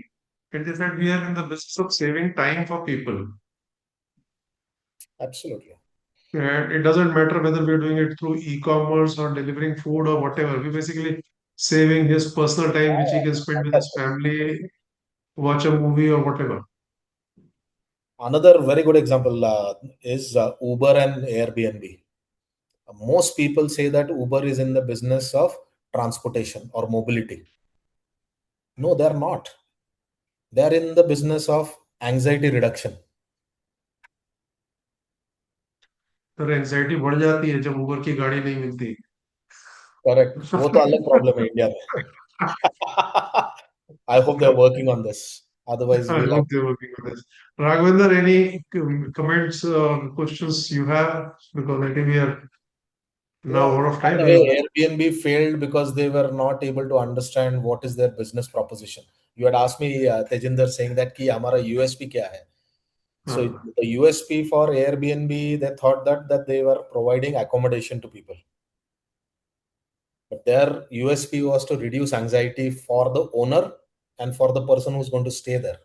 it is that we are in the business of saving time for people. Absolutely. And it doesn't matter whether we're doing it through e-commerce or delivering food or whatever. We're basically saving his personal time, which he can spend with his family, watch a movie or whatever. Another very good example is Uber and Airbnb. Most people say that Uber is in the business of transportation or mobility. No, they're not. They're in the business of anxiety reduction. Sir anxiety बढ़ जाती है जब उबर की गाड़ी नहीं मिलती. Correct. वो तो अलग problem है इंडिया में. I hope they're working on this. Otherwise, I we'll hope they're working on this. Raghavendra, any comments or questions you have? Because I think we are now out of By time. the way, Airbnb failed because they were not able to understand what is their business proposition. You had asked me, Tejinder, saying that ki hamara USP kya hai? So the USP for Airbnb, they thought that they were providing accommodation to people. But their USP was to reduce anxiety for the owner and for the person who's going to stay there.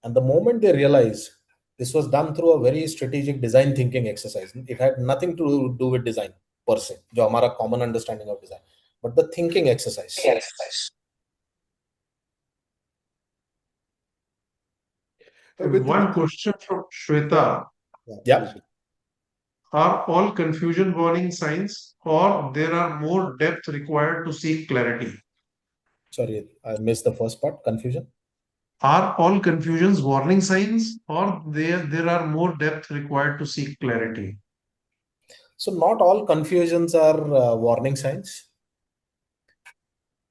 And the moment they realized this was done through a very strategic design thinking exercise, it had nothing to do with design per se, jo hamara common understanding of design. but the thinking exercise. One question from Shweta. Yeah. Are all confusion warning signs, or there are more depth required to seek clarity? Sorry, I missed the first part. Confusion. Are all confusions warning signs, or there are more depth required to seek clarity? So not all confusions are warning signs.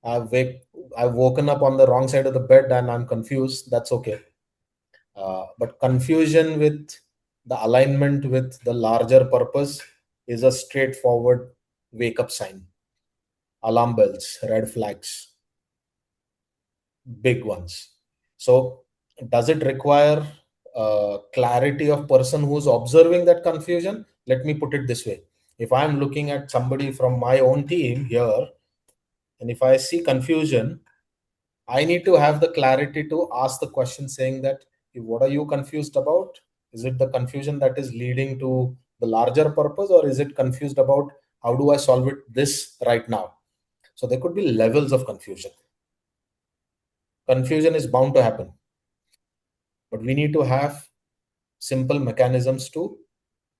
I've woken up on the wrong side of the bed and I'm confused. That's okay. But confusion with the alignment with the larger purpose is a straightforward wake up sign. Alarm bells, red flags, big ones. So does it require clarity of person who's observing that confusion? Let me put it this way. If I'm looking at somebody from my own team here, and if I see confusion, I need to have the clarity to ask the question saying that, what are you confused about? Is it the confusion that is leading to the larger purpose, or is it confused about how do I solve it this right now? So there could be levels of confusion. Confusion is bound to happen, but we need to have simple mechanisms to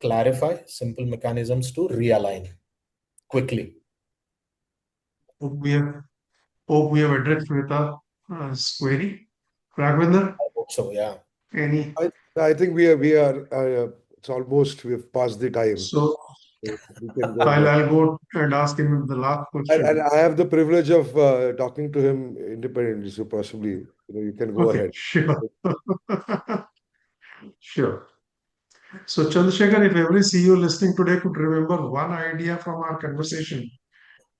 clarify, simple mechanisms to realign quickly. Hope we have addressed Shweta's query. Raghavendra, I hope so, yeah. any? I think we are it's almost we've passed the time. So So we can go ahead. I'll go and ask him the last question. And I have the privilege of talking to him independently, so possibly you can go Okay, ahead. sure. Sure. So Chandrashekhar, if every CEO listening today could remember one idea from our conversation,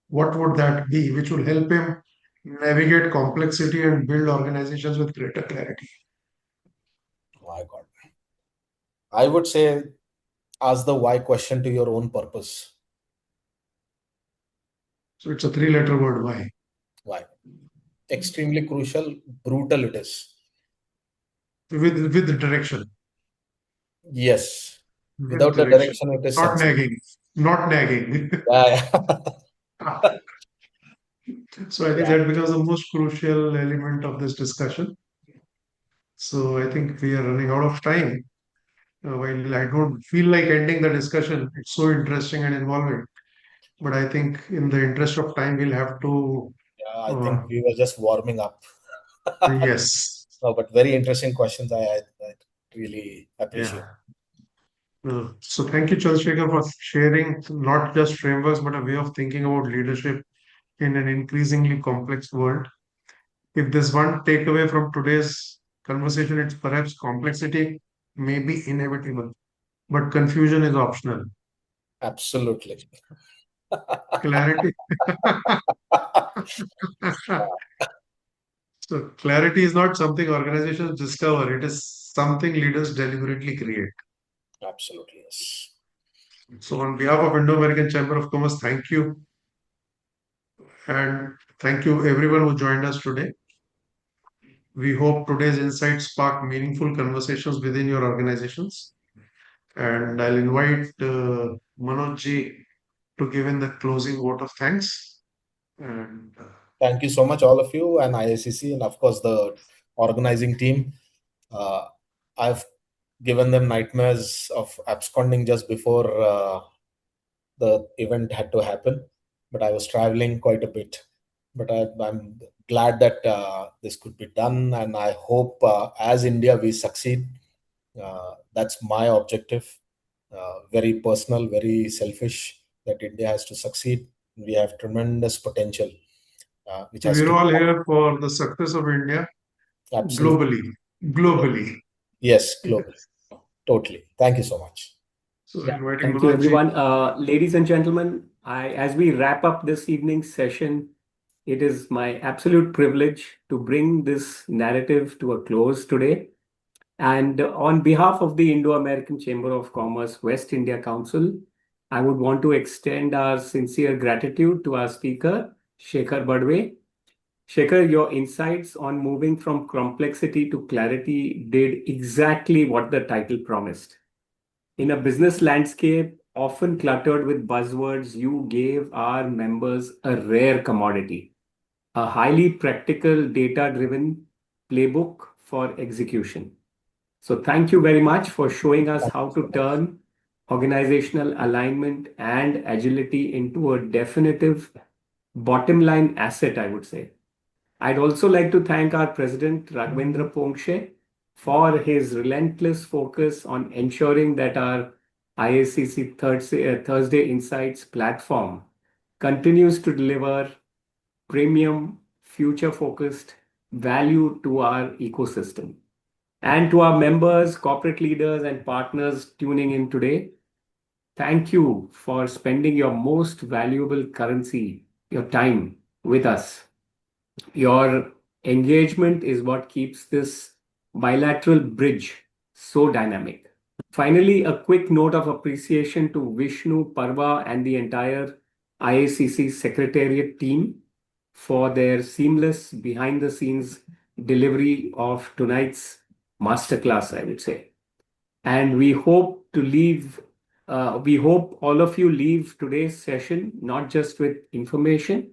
what would that be, which will help him navigate complexity and build organizations with greater clarity? My God. I would say ask the why question to your own purpose. So it's a three-letter word, why? Why? Extremely crucial, brutal it is. With the direction. Yes. With Without the direction, it is not sensible. nagging. Not nagging. Yeah. So I think that becomes the most crucial element of this discussion. So I think we are running out of time. While I don't feel like ending the discussion, it's so interesting and involving. But I think in the interest of time, we'll have to. Yeah, I think we were just warming up. Yes. No, but very interesting questions. I really appreciate. So thank you, Chandrasekhar, for sharing not just frameworks, but a way of thinking about leadership in an increasingly complex world. If there's one takeaway from today's conversation, it's perhaps complexity may be inevitable, but confusion is optional. Absolutely. Clarity. So clarity is not something organizations discover, it is something leaders deliberately create. Absolutely, yes. So on behalf of Indo-American Chamber of Commerce, thank you. And thank you everyone who joined us today. We hope today's insights spark meaningful conversations within your organizations. And I'll invite Manoj ji to give in the closing vote of thanks. And Thank you so much, all of you, and IACC, and of course the organizing team. I've given them nightmares of absconding just before the event had to happen, but I was traveling quite a bit. But I'm glad that this could be done, and I hope as India we succeed. That's my objective. Very personal, very selfish, that India has to succeed. We have tremendous potential. Which has we're to all here for the success of India absolutely globally. Yes, globally. Totally. Thank you so much. So inviting Thank you, Manoj ji. everyone. Ladies and gentlemen, as we wrap up this evening's session, it is my absolute privilege to bring this narrative to a close today. And on behalf of the Indo-American Chamber of Commerce West India Council, I would want to extend our sincere gratitude to our speaker, Shekhar Badve. Shekhar, your insights on moving from complexity to clarity did exactly what the title promised. In a business landscape often cluttered with buzzwords, you gave our members a rare commodity, a highly practical, data-driven playbook for execution. So thank you very much for showing us Thank how you to so much. turn organizational alignment and agility into a definitive bottom line asset, I would say. I'd also like to thank our president, Raghvendra Pongshe, for his relentless focus on ensuring that our IACC Thursday Insights platform continues to deliver premium, future focused value to our ecosystem. And to our members, corporate leaders, and partners tuning in today, thank you for spending your most valuable currency, your time, with us. Your engagement is what keeps this bilateral bridge so dynamic. Finally, a quick note of appreciation to Vishnu, Parva, and the entire IACC Secretariat team for their seamless behind the scenes delivery of tonight's masterclass, I would say. And we hope all of you leave today's session not just with information,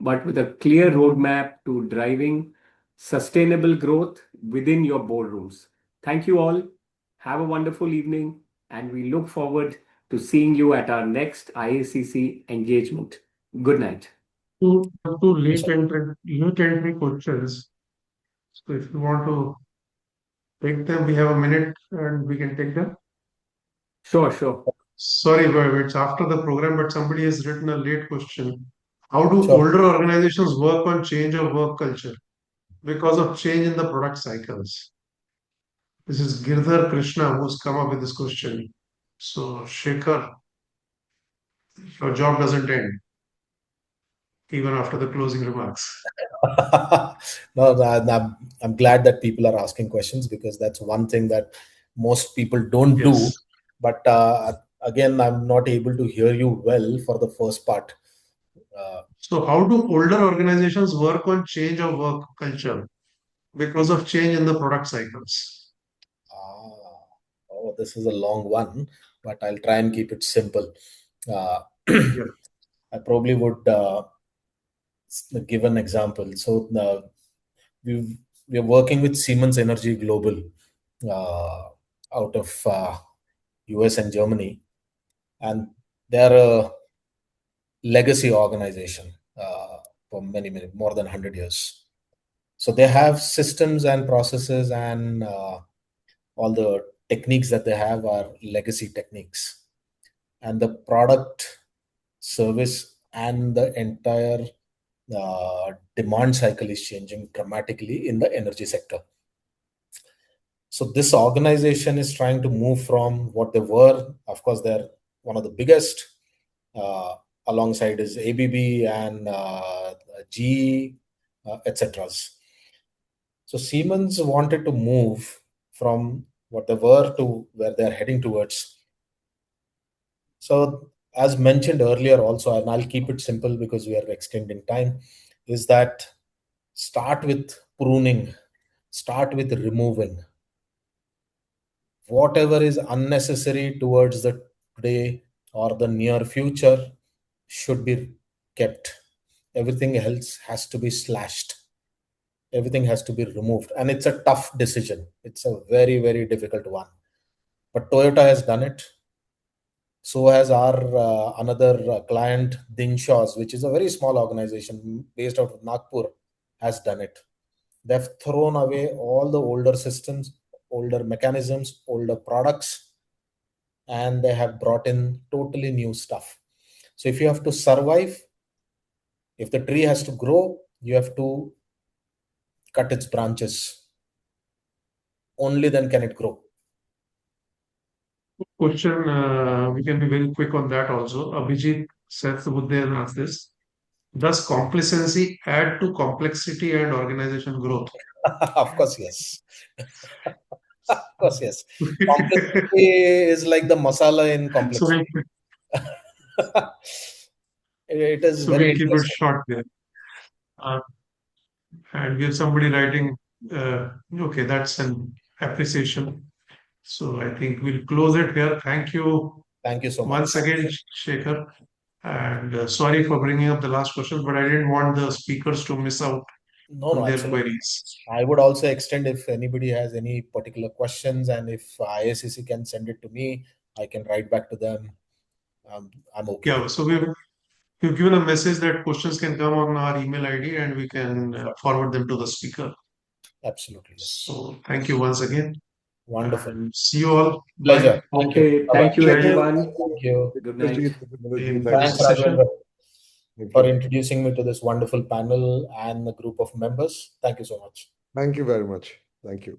but with a clear roadmap to driving sustainable growth within your boardrooms. Thank you all. Have a wonderful evening, and we look forward to seeing you at our next IACC engagement. Good night. Two late entry questions. So if you want to take them, we have a minute and we can take them. Sure. Sorry, but it's after the program, but somebody has written a late question. How do Sure. older organizations work on change of work culture because of change in the product cycles? This is Girdhar Krishna who's come up with this question. So, Shekhar, your job doesn't end even after the closing remarks. No, I'm glad that people are asking questions because that's one thing that most people don't do. Yes. But again, I'm not able to hear you well for the first part. So, how do older organizations work on change of work culture because of change in the product cycles? Ah, oh, this is a long one, but I'll try and keep it simple. Uh, Yeah. I probably would give an example. So we're working with Siemens Energy Global uh, out of US and Germany, and they're a legacy organization for many more than 100 years. So they have systems and processes and all the techniques that they have are legacy techniques, and the product, service, and the entire demand cycle is changing dramatically in the energy sector. So this organization is trying to move from what they were. Of course, they're one of the biggest. Alongside is ABB and GE, etc. So Siemens wanted to move from what they were to where they're heading towards. So as mentioned earlier also, and I'll keep it simple because we are extending time, is that start with pruning, start with removing whatever is unnecessary towards the today or the near future should be kept. Everything else has to be slashed. Everything has to be removed. And it's a tough decision. It's a very difficult one. But Toyota has done it. So has our another client, Dinshaw's, which is a very small organization based out of Nagpur, has done it. They've thrown away all the older systems, older mechanisms, older products, and they have brought in totally new stuff. So if you have to survive, if the tree has to grow, you have to cut its branches. Only then can it grow. Question, we can be very quick on that also. Abhijit Seth would then ask this. Does complacency add to complexity and organization growth? Of course, yes. Of course, yes. Complexity is like the masala in So complexity. It is so very we'll keep it interesting. short there. And we have somebody writing, okay, that's an appreciation. So I think we'll close it here. Thank you Thank you so much. Once again, Shekhar, and sorry for bringing up the last question, but I didn't want the speakers to miss out on their Absolutely. queries. I would also extend, if anybody has any particular questions, and if IACC can send it to me, I can write back to them. I'm okay. Yeah, so we've given a message that questions can come on our email ID and we can forward them to the speaker. Absolutely. Yes. So thank you once again. Wonderful. And see you all. Pleasure. Bye. Thank you. Okay, thank you, Bye-bye. everyone. Thank you. Good night. In Thanks, next session. Rajendra, Thank for you. introducing me to this wonderful panel and the group of members. Thank you so much. Thank you very much. Thank you.